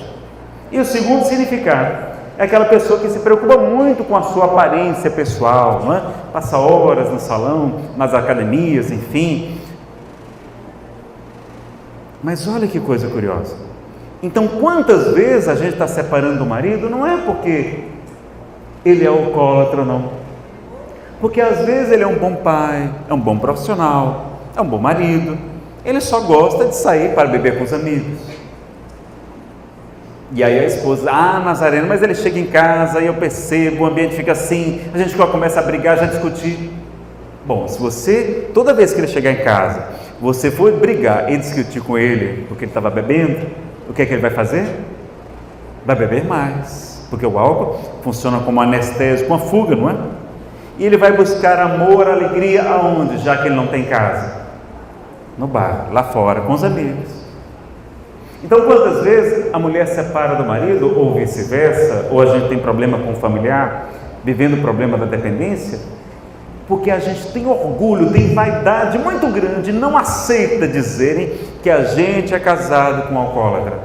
E o segundo significado é aquela pessoa que se preocupa muito com a sua aparência pessoal, não é? Passa horas no salão, nas academias, enfim. Mas olha que coisa curiosa. Então, quantas vezes a gente está separando do marido, não é porque ele é alcoólatra, não. Porque às vezes ele é um bom pai, é um bom profissional, é um bom marido. Ele só gosta de sair para beber com os amigos. E aí a esposa, Nazareno, mas ele chega em casa e eu percebo, o ambiente fica assim, a gente começa a brigar, já discutir. Bom, se você, toda vez que ele chegar em casa, você for brigar e discutir com ele porque ele estava bebendo, o que é que ele vai fazer? Vai beber mais, porque o álcool funciona como anestésico, uma fuga, não é? E ele vai buscar amor, alegria aonde, já que ele não tem casa? No bar, lá fora, com os amigos. Então, quantas vezes a mulher separa do marido, ou vice-versa, ou a gente tem problema com o familiar, vivendo o problema da dependência, porque a gente tem orgulho, tem vaidade muito grande, não aceita dizerem que a gente é casado com um alcoólatra,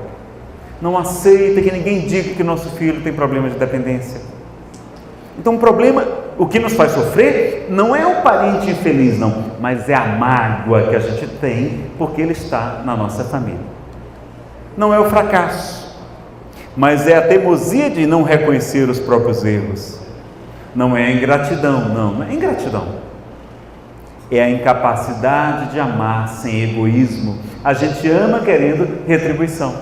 não aceita que ninguém diga que nosso filho tem problema de dependência. Então, o problema, o que nos faz sofrer, não é o parente infeliz, não, mas é a mágoa que a gente tem porque ele está na nossa família. Não é o fracasso, mas é a teimosia de não reconhecer os próprios erros. Não é a ingratidão, não é ingratidão. É a incapacidade de amar sem egoísmo. A gente ama querendo retribuição.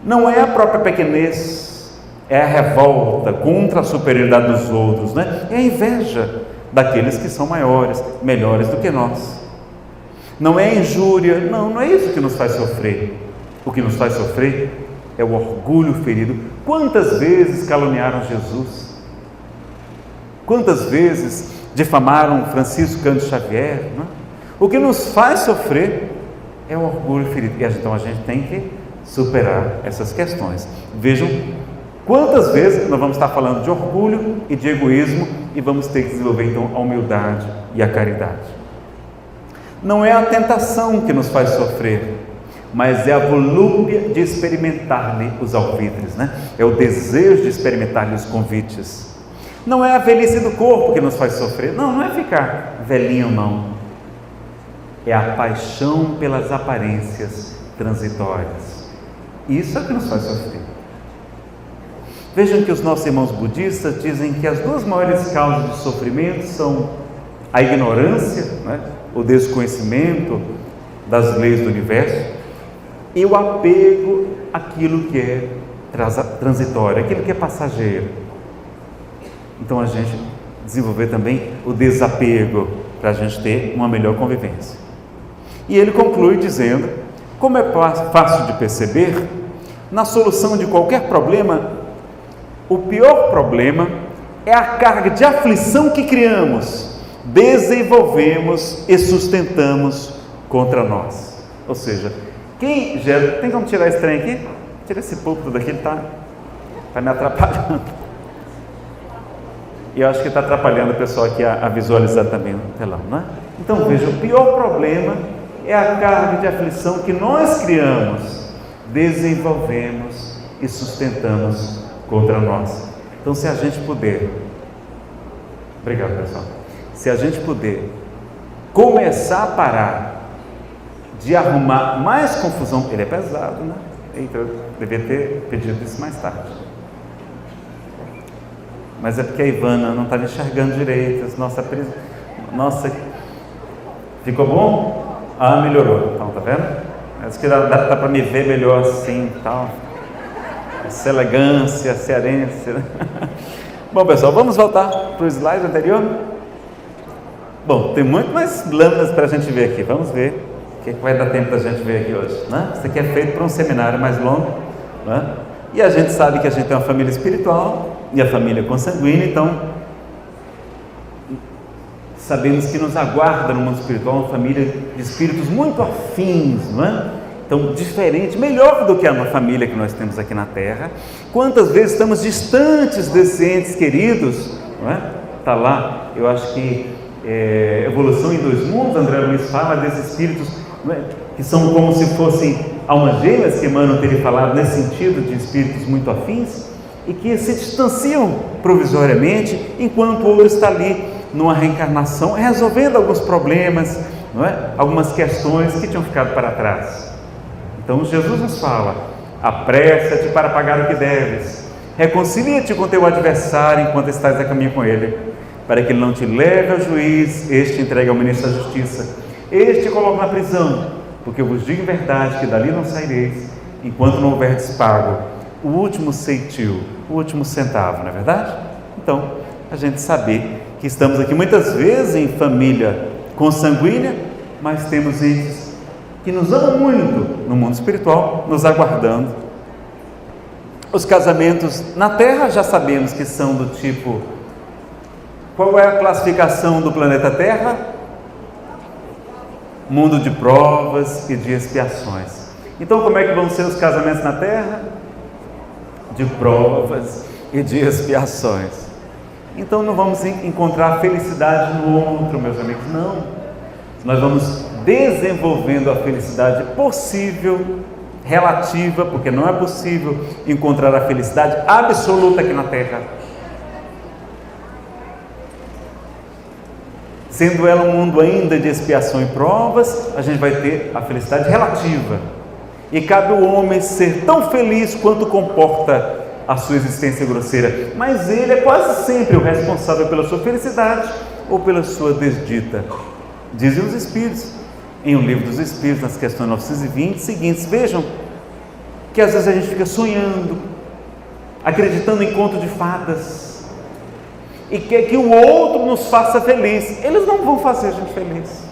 Não é a própria pequenez, é a revolta contra a superioridade dos outros, né? É a inveja daqueles que são maiores, melhores do que nós. Não é a injúria, não é isso que nos faz sofrer. O que nos faz sofrer é o orgulho ferido. Quantas vezes caluniaram Jesus? Quantas vezes difamaram Francisco Cândido Xavier? Não é? O que nos faz sofrer é o orgulho ferido. E então a gente tem que superar essas questões. Vejam quantas vezes nós vamos estar falando de orgulho e de egoísmo e vamos ter que desenvolver então a humildade e a caridade. Não é a tentação que nos faz sofrer, mas é a volúpia de experimentar-lhe os alvitres, né? É o desejo de experimentar-lhe os convites. Não é a velhice do corpo que nos faz sofrer, não é ficar velhinho, não. É a paixão pelas aparências transitórias. Isso é o que nos faz sofrer. Vejam que os nossos irmãos budistas dizem que as 2 maiores causas de sofrimento são a ignorância, né? O desconhecimento das leis do universo e o apego àquilo que é transitório, aquilo que é passageiro. Então a gente desenvolver também o desapego para a gente ter uma melhor convivência. E ele conclui dizendo, como é fácil de perceber, na solução de qualquer problema, o pior problema é a carga de aflição que criamos, desenvolvemos e sustentamos contra nós. Ou seja, quem gera... Tem como tirar esse trem aqui? Tira esse púlpito daqui, ele está me atrapalhando. E eu acho que está atrapalhando o pessoal aqui a visualizar também no telão, não é? Então veja, o pior problema é a carga de aflição que nós criamos, desenvolvemos e sustentamos contra nós. Então, se a gente puder, obrigado pessoal, se a gente puder começar a parar de arrumar mais confusão, ele é pesado, né? Então, eu devia ter pedido isso mais tarde. Mas é porque a Ivana não estava enxergando direito, nossa, ficou bom? Ah, melhorou, então, tá vendo? Acho que dá para me ver melhor assim, tal. Essa elegância cearense, né? Bom pessoal, vamos voltar para o slide anterior? Bom, tem muito mais lâminas para a gente ver aqui, vamos ver o que vai dar tempo da gente ver aqui hoje, né? Isso aqui é feito para um seminário mais longo, né? E a gente sabe que a gente tem uma família espiritual e a família consanguínea, então sabemos que nos aguarda no mundo espiritual uma família de espíritos muito afins, não é? Então, diferente, melhor do que a família que nós temos aqui na Terra. Quantas vezes estamos distantes desses entes queridos, não é? Está lá, eu acho que Evolução em Dois Mundos, André Luiz fala desses espíritos, não é? Que são como se fossem almas gêmeas, que Emmanuel teria falado nesse sentido, de espíritos muito afins, e que se distanciam provisoriamente, enquanto o outro está ali numa reencarnação, resolvendo alguns problemas, não é? Algumas questões que tinham ficado para trás. Então Jesus nos fala: apressa-te para pagar o que deves, reconcilia-te com teu adversário enquanto estás a caminho com ele, para que ele não te leve ao juiz, este entregue ao ministro da justiça, este te coloca na prisão, porque eu vos digo em verdade que dali não saireis, enquanto não houverdes pago o último ceitil, o último centavo, não é verdade? Então, a gente saber que estamos aqui muitas vezes em família consanguínea, mas temos entes que nos amam muito no mundo espiritual, nos aguardando. Os casamentos na Terra já sabemos que são do tipo... Qual é a classificação do planeta Terra? Mundo de provas e de expiações. Então, como é que vão ser os casamentos na Terra? De provas e de expiações. Então, não vamos encontrar felicidade no outro, meus amigos, não. Nós vamos desenvolvendo a felicidade possível, relativa, porque não é possível encontrar a felicidade absoluta aqui na Terra. Sendo ela um mundo ainda de expiação e provas, a gente vai ter a felicidade relativa. E cabe ao homem ser tão feliz quanto comporta a sua existência grosseira. Mas ele é quase sempre o responsável pela sua felicidade ou pela sua desdita. Dizem os Espíritos, em O Livro dos Espíritos, nas questões 920 seguintes, vejam que às vezes a gente fica sonhando, acreditando em conto de fadas, e quer que o outro nos faça feliz. Eles não vão fazer a gente feliz.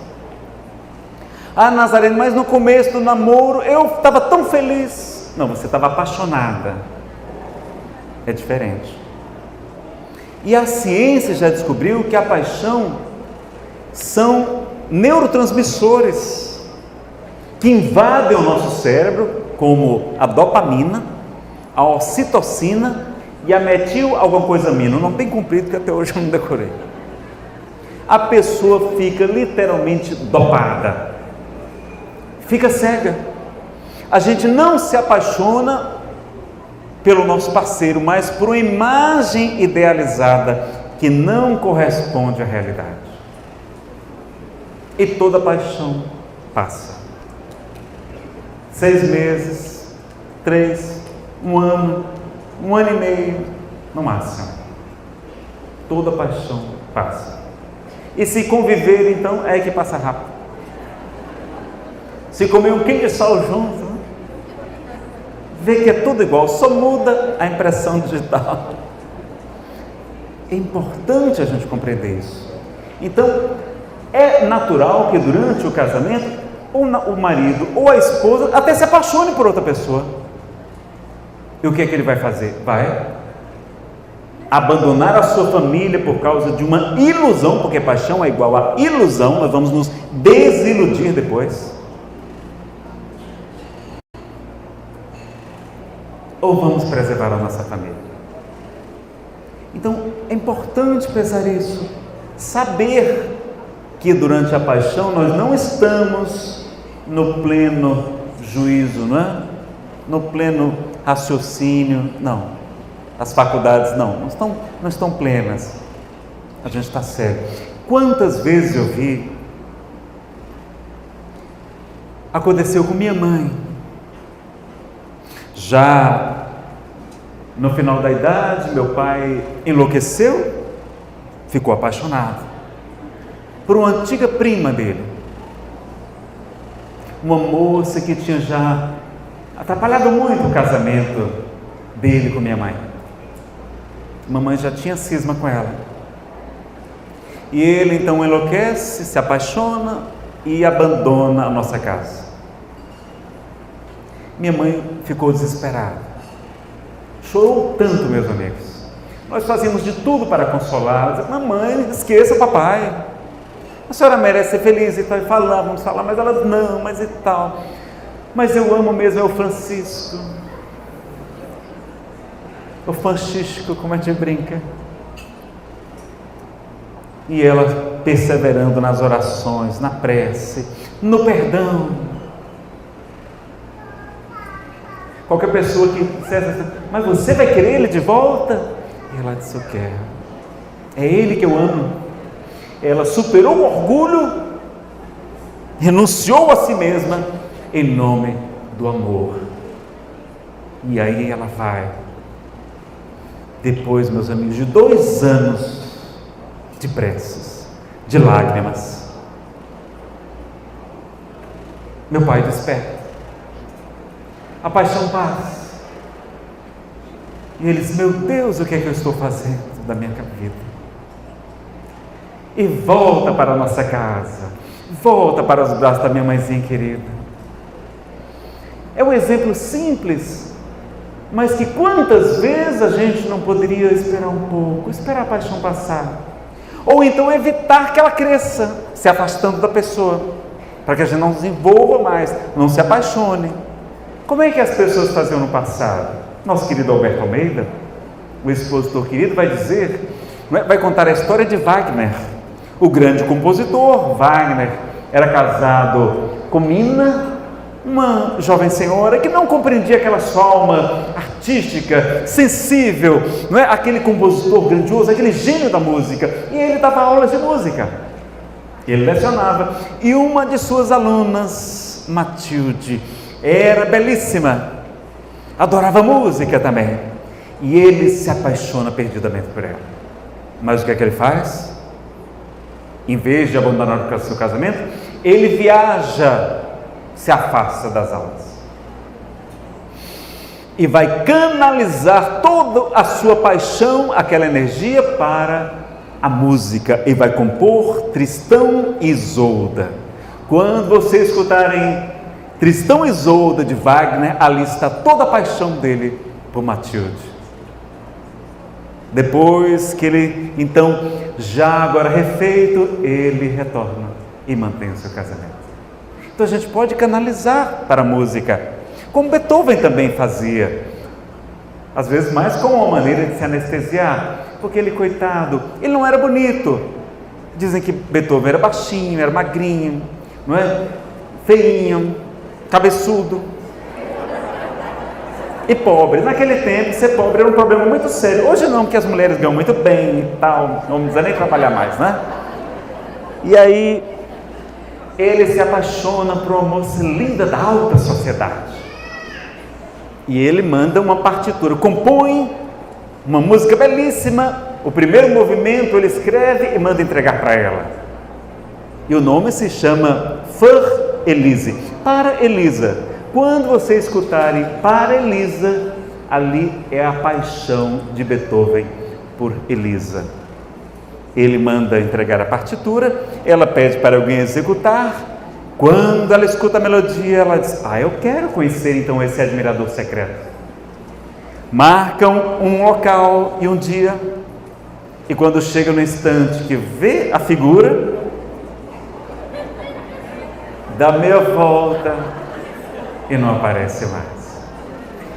Ah, Nazareno, mas no começo do namoro eu estava tão feliz. Não, você estava apaixonada. É diferente. E a ciência já descobriu que a paixão são neurotransmissores que invadem o nosso cérebro, como a dopamina, a ocitocina e a metil alguma coisa amino. Não tem cumprido, que até hoje eu não decorei. A pessoa fica literalmente dopada, fica cega. A gente não se apaixona pelo nosso parceiro, mas por uma imagem idealizada que não corresponde à realidade. E toda paixão passa. 6 meses, 3, 1 ano, 1 ano e meio, no máximo. Toda paixão passa. E se conviver, então, é que passa rápido. Se comer um quilo de sal junto, vê que é tudo igual, só muda a impressão digital. É importante a gente compreender isso. Então, é natural que durante o casamento, o marido ou a esposa até se apaixone por outra pessoa. E o que é que ele vai fazer? Vai abandonar a sua família por causa de uma ilusão, porque paixão é igual a ilusão, nós vamos nos desiludir depois? Ou vamos preservar a nossa família? Então, é importante pensar isso, saber que durante a paixão nós não estamos no pleno juízo, não é? No pleno raciocínio, não. As faculdades não estão plenas. A gente está cego. Quantas vezes eu vi, aconteceu com minha mãe, já no final da idade, meu pai enlouqueceu, ficou apaixonado por uma antiga prima dele, uma moça que tinha já atrapalhado muito o casamento dele com minha mãe. Mamãe já tinha cisma com ela. E ele então enlouquece, se apaixona e abandona a nossa casa. Minha mãe ficou desesperada. Chorou tanto, meus amigos. Nós fazíamos de tudo para consolá-la. Dizia, mamãe, esqueça o papai. A senhora merece ser feliz e tal. E vamos falar, mas elas não, mas e tal. Mas eu amo mesmo é o Francisco. O Francisco, como a gente brinca. E ela perseverando nas orações, na prece, no perdão. Qualquer pessoa que dissesse assim, mas você vai querer ele de volta? E ela disse, eu quero. É ele que eu amo. Ela superou o orgulho, renunciou a si mesma em nome do amor. E aí ela vai. Depois, meus amigos, de 2 anos de preces, de lágrimas, meu pai desperta. A paixão passa. E ele diz, meu Deus, o que é que eu estou fazendo da minha vida? E volta para a nossa casa, volta para os braços da minha mãezinha querida. É um exemplo simples, mas que quantas vezes a gente não poderia esperar um pouco, esperar a paixão passar, ou então evitar que ela cresça, se afastando da pessoa, para que a gente não se envolva mais, não se apaixone. Como é que as pessoas faziam no passado? Nosso querido Alberto Almeida, o expositor querido, vai dizer, vai contar a história de Wagner, o grande compositor. Wagner era casado com Mina, uma jovem senhora que não compreendia aquela sua alma artística, sensível, não é? Aquele compositor grandioso, aquele gênio da música, e ele dava aulas de música, ele lecionava, e uma de suas alunas, Matilde, era belíssima, adorava música também, e ele se apaixona perdidamente por ela. Mas o que é que ele faz? Em vez de abandonar o seu casamento, ele viaja, se afasta das aulas e vai canalizar toda a sua paixão, aquela energia, para a música, e vai compor Tristão e Isolda. Quando vocês escutarem Tristão e Isolda de Wagner, ali está toda a paixão dele por Matilde. Depois que ele, então, já agora refeito, ele retorna e mantém o seu casamento. Então a gente pode canalizar para a música, como Beethoven também fazia, às vezes mais como uma maneira de se anestesiar, porque ele, coitado, ele não era bonito. Dizem que Beethoven era baixinho, era magrinho, não é? Feinho, cabeçudo e pobre. Naquele tempo, ser pobre era um problema muito sério. Hoje não, porque as mulheres ganham muito bem e tal, não precisa nem trabalhar mais, né? E aí ele se apaixona por uma moça linda da alta sociedade, e ele manda uma partitura, compõe uma música belíssima. O primeiro movimento ele escreve e manda entregar para ela, e o nome se chama Für Elise, para Elisa. Quando vocês escutarem para Elisa, ali é a paixão de Beethoven por Elisa. Ele manda entregar a partitura, ela pede para alguém executar. Quando ela escuta a melodia, ela diz, eu quero conhecer então esse admirador secreto. marcam um local e um dia, e quando chega no instante que vê a figura, dá meia volta e não aparece mais.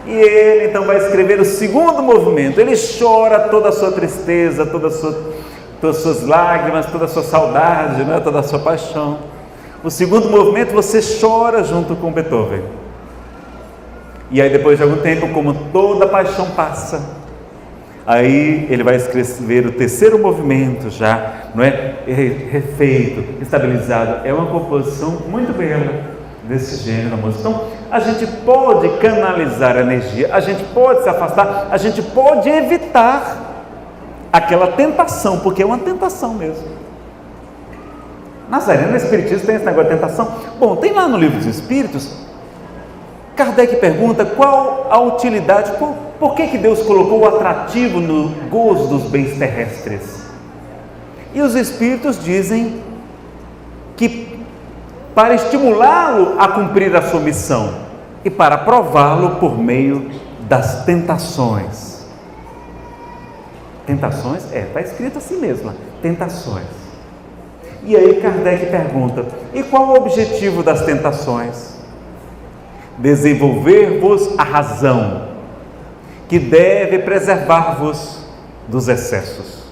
E ele então vai escrever o segundo movimento. Ele chora toda a sua tristeza, todas as suas lágrimas, toda a sua saudade, né? Toda a sua paixão. O segundo movimento você chora junto com Beethoven. E aí depois de algum tempo, como toda paixão passa, aí ele vai escrever o terceiro movimento já, não é? Refeito, estabilizado. É uma composição muito bela desse gênero da música. Então, a gente pode canalizar a energia, a gente pode se afastar, a gente pode evitar aquela tentação, porque é uma tentação mesmo. Nazareno, no Espiritismo tem esse negócio de tentação. Bom, tem lá no Livro dos Espíritos, Kardec pergunta qual a utilidade, por que Deus colocou o atrativo no gozo dos bens terrestres? E os Espíritos dizem que para estimulá-lo a cumprir a sua missão e para prová-lo por meio das tentações. Tentações? Está escrito assim mesmo, tentações. E aí Kardec pergunta, e qual o objetivo das tentações? Desenvolver-vos a razão, que deve preservar-vos dos excessos.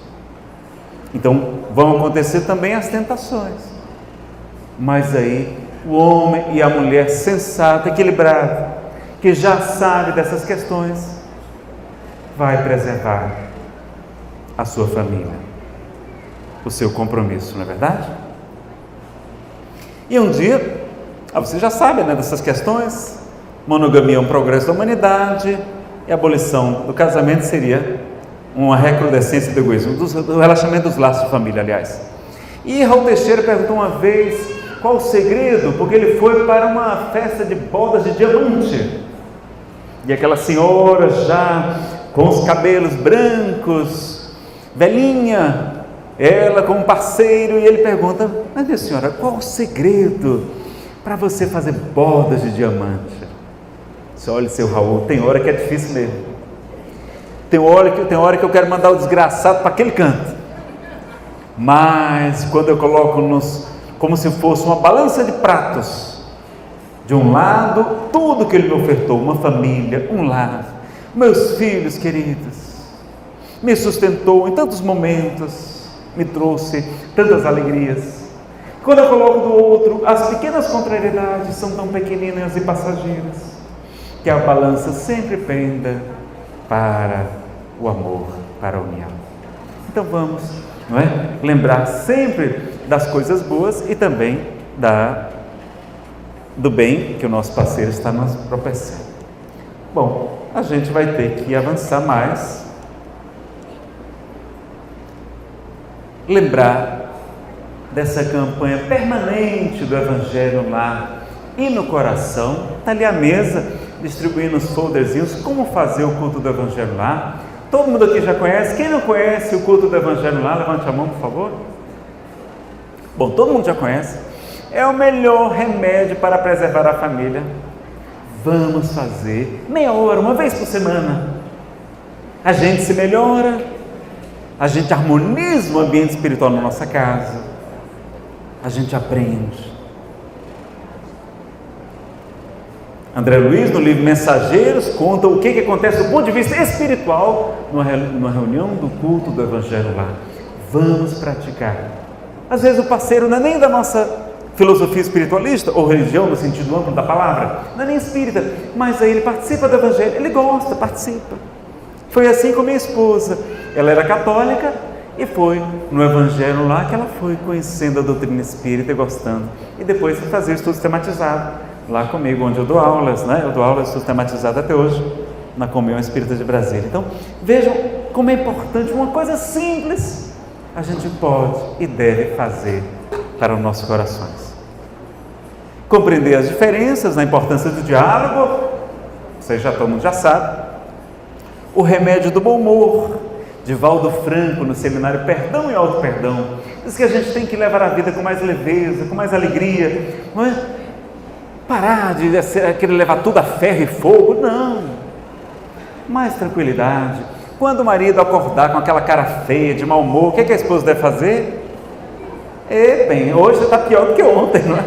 Então, vão acontecer também as tentações. Mas aí, o homem e a mulher sensata, equilibrado, que já sabe dessas questões, vai preservar a sua família, o seu compromisso, não é verdade? E um dia, você já sabe, né, dessas questões, monogamia é um progresso da humanidade, e a abolição do casamento seria uma recrudescência do egoísmo, do relaxamento dos laços de família, aliás. E Raul Teixeira perguntou uma vez qual o segredo, porque ele foi para uma festa de bodas de diamante, e aquela senhora já com os cabelos brancos, velhinha, ela com um parceiro, e ele pergunta, mas minha senhora, qual o segredo para você fazer bodas de diamante? Você olha, seu Raul, tem hora que é difícil mesmo, tem hora que eu quero mandar o desgraçado para aquele canto, mas quando eu coloco como se fosse uma balança de pratos, de um lado tudo que ele me ofertou, uma família, um lar, meus filhos queridos, me sustentou em tantos momentos, me trouxe tantas alegrias. Quando eu coloco do outro, as pequenas contrariedades são tão pequeninas e passageiras, que a balança sempre penda para o amor, para a união. Então vamos, não é? Lembrar sempre das coisas boas e também do bem que o nosso parceiro está nos propiciando. Bom, a gente vai ter que avançar mais, lembrar dessa campanha permanente do Evangelho no lar e no coração. Está ali à mesa, distribuindo os folderzinhos, como fazer o culto do Evangelho no lar. Todo mundo aqui já conhece. Quem não conhece o culto do Evangelho no lar, levante a mão, por favor. Bom, todo mundo já conhece. É o melhor remédio para preservar a família. Vamos fazer meia hora, uma vez por semana. A gente se melhora, a gente harmoniza o ambiente espiritual na nossa casa, a gente aprende. André Luiz, no livro Mensageiros, conta o que acontece do ponto de vista espiritual numa reunião do culto do Evangelho lá. Vamos praticar. Às vezes o parceiro não é nem da nossa filosofia espiritualista ou religião no sentido amplo da palavra, não é nem espírita, mas aí ele participa do Evangelho, ele gosta, participa. Foi assim com minha esposa, ela era católica e foi no Evangelho lá que ela foi conhecendo a doutrina espírita e gostando, e depois foi fazer o estudo sistematizado lá comigo, onde eu dou aulas, né? Eu dou aulas sistematizadas até hoje na Comunhão Espírita de Brasília. Então vejam como é importante, uma coisa simples a gente pode e deve fazer para os nossos corações. Compreender as diferenças, a importância do diálogo, todo mundo já sabe. O remédio do bom humor, de Valdo Franco, no seminário Perdão e Auto-Perdão, diz que a gente tem que levar a vida com mais leveza, com mais alegria, não é? Parar de querer levar tudo a ferro e fogo, não. mais tranquilidade. Quando o marido acordar com aquela cara feia, de mau humor, o que a esposa deve fazer? Bem, hoje você está pior do que ontem, não é?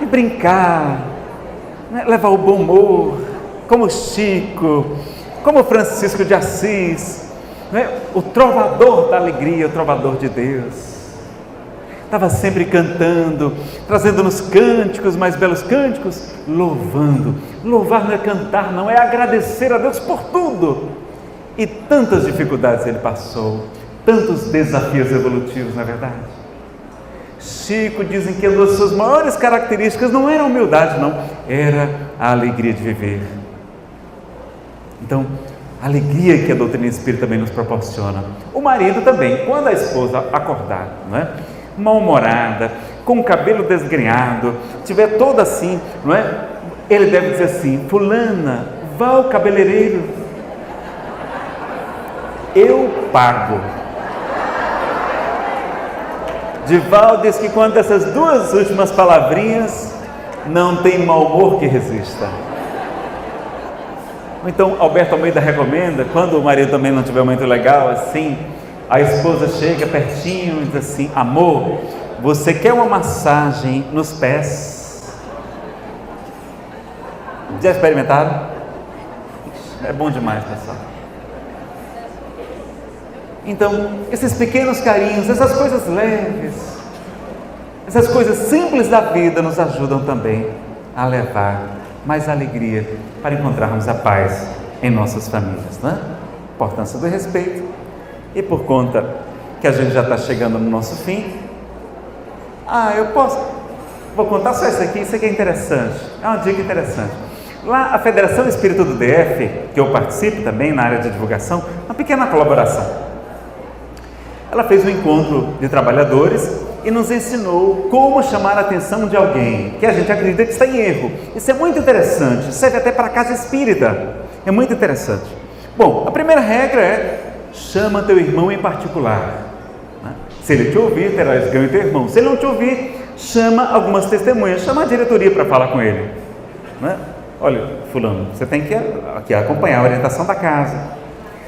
E brincar, né? Levar o bom humor, como Chico, como Francisco de Assis, né? O trovador da alegria, o trovador de Deus. Estava sempre cantando, trazendo nos cânticos, mais belos cânticos, louvando. Louvar não é cantar, não, é agradecer a Deus por tudo. E tantas dificuldades ele passou, tantos desafios evolutivos, não é verdade? Chico dizem que uma das suas maiores características não era a humildade, não, era a alegria de viver. Então, a alegria que a doutrina espírita também nos proporciona. O marido também, quando a esposa acordar, não é? Mal-humorada, com o cabelo desgrenhado, tiver toda assim, não é? Ele deve dizer assim: fulana, vá ao cabeleireiro, eu pago. Divaldo diz que quando essas duas últimas palavrinhas, não tem mau humor que resista. Então Alberto Almeida recomenda, quando o marido também não tiver muito legal, assim, a esposa chega pertinho e diz assim: amor, você quer uma massagem nos pés? Já experimentaram? É bom demais, pessoal. Então, esses pequenos carinhos, essas coisas leves, essas coisas simples da vida nos ajudam também a levar mais alegria para encontrarmos a paz em nossas famílias, né? Importância do respeito. E por conta que a gente já está chegando no nosso fim, vou contar só isso aqui é interessante, é uma dica interessante. Lá a Federação Espírita do DF, que eu participo também na área de divulgação, uma pequena colaboração. Ela fez um encontro de trabalhadores e nos ensinou como chamar a atenção de alguém que a gente acredita que está em erro. Isso é muito interessante, serve até para a casa espírita, é muito interessante. Bom, a primeira regra é: chama teu irmão em particular, né? Se ele te ouvir, terás ganho teu irmão. Se ele não te ouvir, chama algumas testemunhas, chama a diretoria para falar com ele, né? Olha, fulano, você tem que acompanhar a orientação da casa.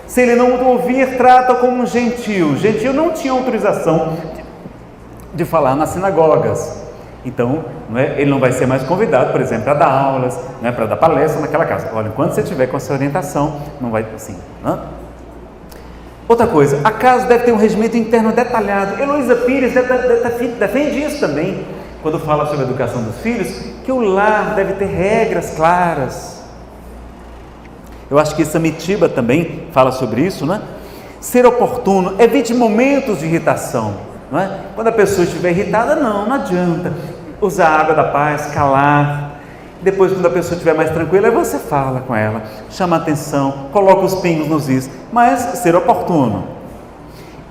Se ele não ouvir, trata como um gentil. Gentil não tinha autorização de falar nas sinagogas. Então, ele não vai ser mais convidado, por exemplo, para dar aulas, para dar palestra naquela casa. Olha, enquanto você tiver com essa orientação, não vai assim, né? Outra coisa, a casa deve ter um regimento interno detalhado. Heloísa Pires defende isso também, quando fala sobre a educação dos filhos, que o lar deve ter regras claras. Eu acho que Samitiba também fala sobre isso, né? Ser oportuno, evite momentos de irritação, não é? Quando a pessoa estiver irritada, não adianta. Usar a água da paz, calar. Depois, quando a pessoa estiver mais tranquila, aí você fala com ela, chama a atenção, coloca os pingos nos is, mas ser oportuno.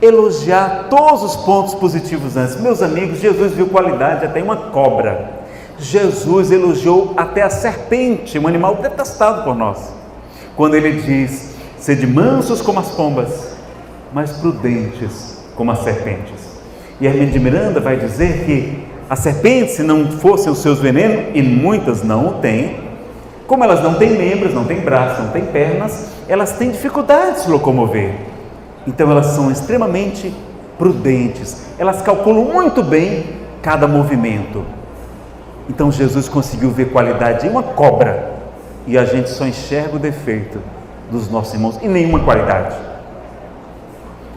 Elogiar todos os pontos positivos antes. Meus amigos, Jesus viu qualidade até em uma cobra. Jesus elogiou até a serpente, um animal detestado por nós. Quando ele diz: sede mansos como as pombas, mas prudentes como as serpentes. E Hermínio de Miranda vai dizer que as serpentes, se não fossem os seus venenos, e muitas não o têm, como elas não têm membros, não têm braços, não têm pernas, elas têm dificuldade de se locomover. Então elas são extremamente prudentes, elas calculam muito bem cada movimento. Então Jesus conseguiu ver qualidade em uma cobra, e a gente só enxerga o defeito dos nossos irmãos e nenhuma qualidade.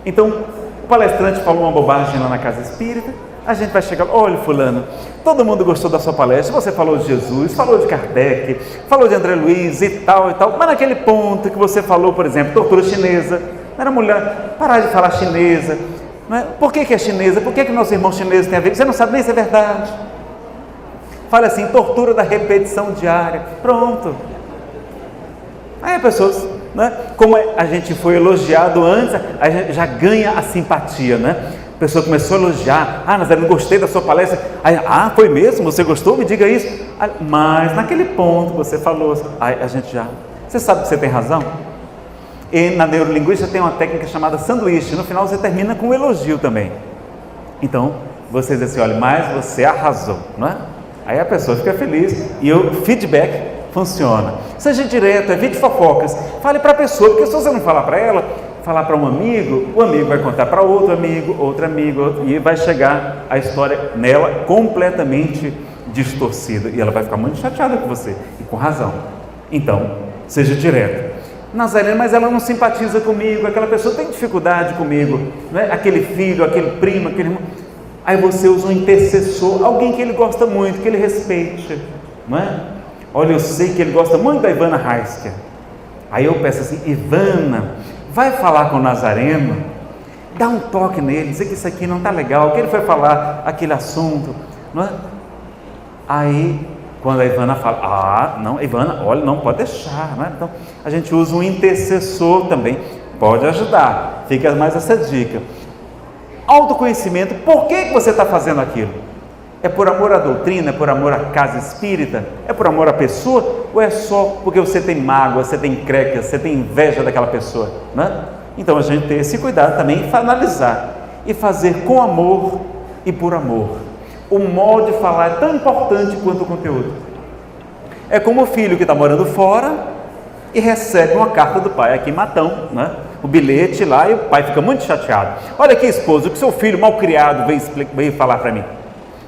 Então, o palestrante falou uma bobagem lá na casa espírita, a gente vai chegar: olha, fulano, todo mundo gostou da sua palestra, você falou de Jesus, falou de Kardec, falou de André Luiz e tal, mas naquele ponto que você falou, por exemplo, tortura chinesa, não era mulher, parar de falar chinesa, não é? Por que é chinesa? Por que nosso irmão chinês tem a ver? Você não sabe nem se é verdade. Fala assim: tortura da repetição diária, pronto. Aí a pessoa, né? Como a gente foi elogiado antes, a gente já ganha a simpatia, né? A pessoa começou a elogiar: Nazaré, não gostei da sua palestra. Aí, foi mesmo? Você gostou? Me diga isso. Aí, mas naquele ponto que você falou, aí a gente já... Você sabe que você tem razão? E na neurolinguística tem uma técnica chamada sanduíche. No final você termina com um elogio também. Então, você diz assim: olha, mas você arrasou, não é? Aí a pessoa fica feliz e o feedback funciona. Seja direto, evite fofocas. Fale para a pessoa, porque se você não falar para ela, falar para um amigo, o amigo vai contar para outro amigo, e vai chegar a história nela completamente distorcida. E ela vai ficar muito chateada com você, e com razão. Então, seja direto. Nazareno, mas ela não simpatiza comigo, aquela pessoa tem dificuldade comigo, não é? Aquele filho, aquele primo, aquele irmão. Aí você usa um intercessor, alguém que ele gosta muito, que ele respeite, não é? Olha, eu sei que ele gosta muito da Ivana Heisker. Aí eu peço assim: Ivana, vai falar com o Nazareno, dá um toque nele, dizer que isso aqui não está legal, que ele foi falar aquele assunto, não é? Aí, quando a Ivana fala: não, Ivana, olha, não pode deixar, não é? Então, a gente usa um intercessor também, pode ajudar, fica mais essa dica. Autoconhecimento, por que você está fazendo aquilo? É por amor à doutrina, é por amor à casa espírita, é por amor à pessoa, ou é só porque você tem mágoa, você tem encrenca, você tem inveja daquela pessoa, né? Então a gente tem esse cuidado também para analisar e fazer com amor e por amor. O modo de falar é tão importante quanto o conteúdo. É como o filho que está morando fora e recebe uma carta do pai aqui em Matão, né? O bilhete lá, e o pai fica muito chateado. Olha aqui, esposo, o que seu filho mal criado veio falar para mim.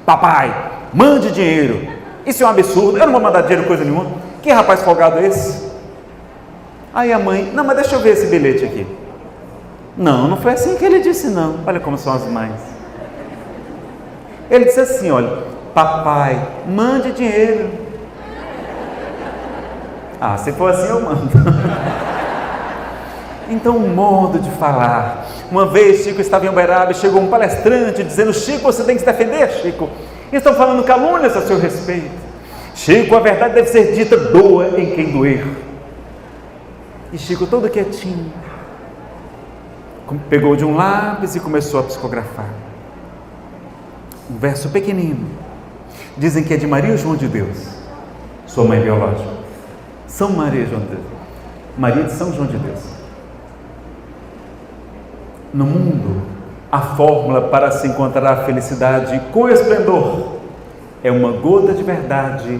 Papai, mande dinheiro. Isso é um absurdo, eu não vou mandar dinheiro coisa nenhuma. Que rapaz folgado é esse? Aí a mãe: não, mas deixa eu ver esse bilhete aqui. Não foi assim que ele disse, não. Olha como são as mães. Ele disse assim: olha, papai, mande dinheiro. Se for assim eu mando. Então, o modo de falar. Uma vez Chico estava em Uberaba e chegou um palestrante dizendo: Chico, você tem que se defender, Chico. Estão falando calúnias a seu respeito. Chico, a verdade deve ser dita, doa em quem doer. E Chico, todo quietinho, pegou de um lápis e começou a psicografar. Um verso pequenino. Dizem que é de Maria João de Deus, sua mãe biológica. São Maria João de Deus. Maria de São João de Deus. No mundo, a fórmula para se encontrar a felicidade com esplendor é uma gota de verdade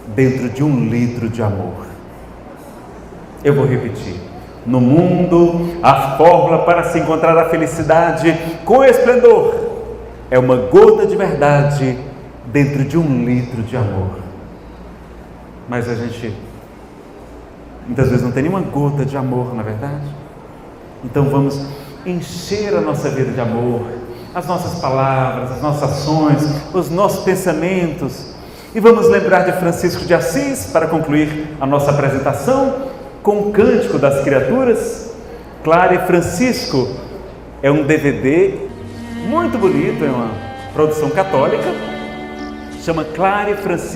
dentro de 1 litro de amor. Eu vou repetir. No mundo, a fórmula para se encontrar a felicidade com esplendor é uma gota de verdade dentro de 1 litro de amor. Mas a gente muitas vezes não tem nenhuma gota de amor, na verdade. Então vamos encher a nossa vida de amor, as nossas palavras, as nossas ações, os nossos pensamentos. E vamos lembrar de Francisco de Assis para concluir a nossa apresentação com o Cântico das Criaturas. Clara e Francisco é um DVD muito bonito, é uma produção católica, chama Clara e Francisco.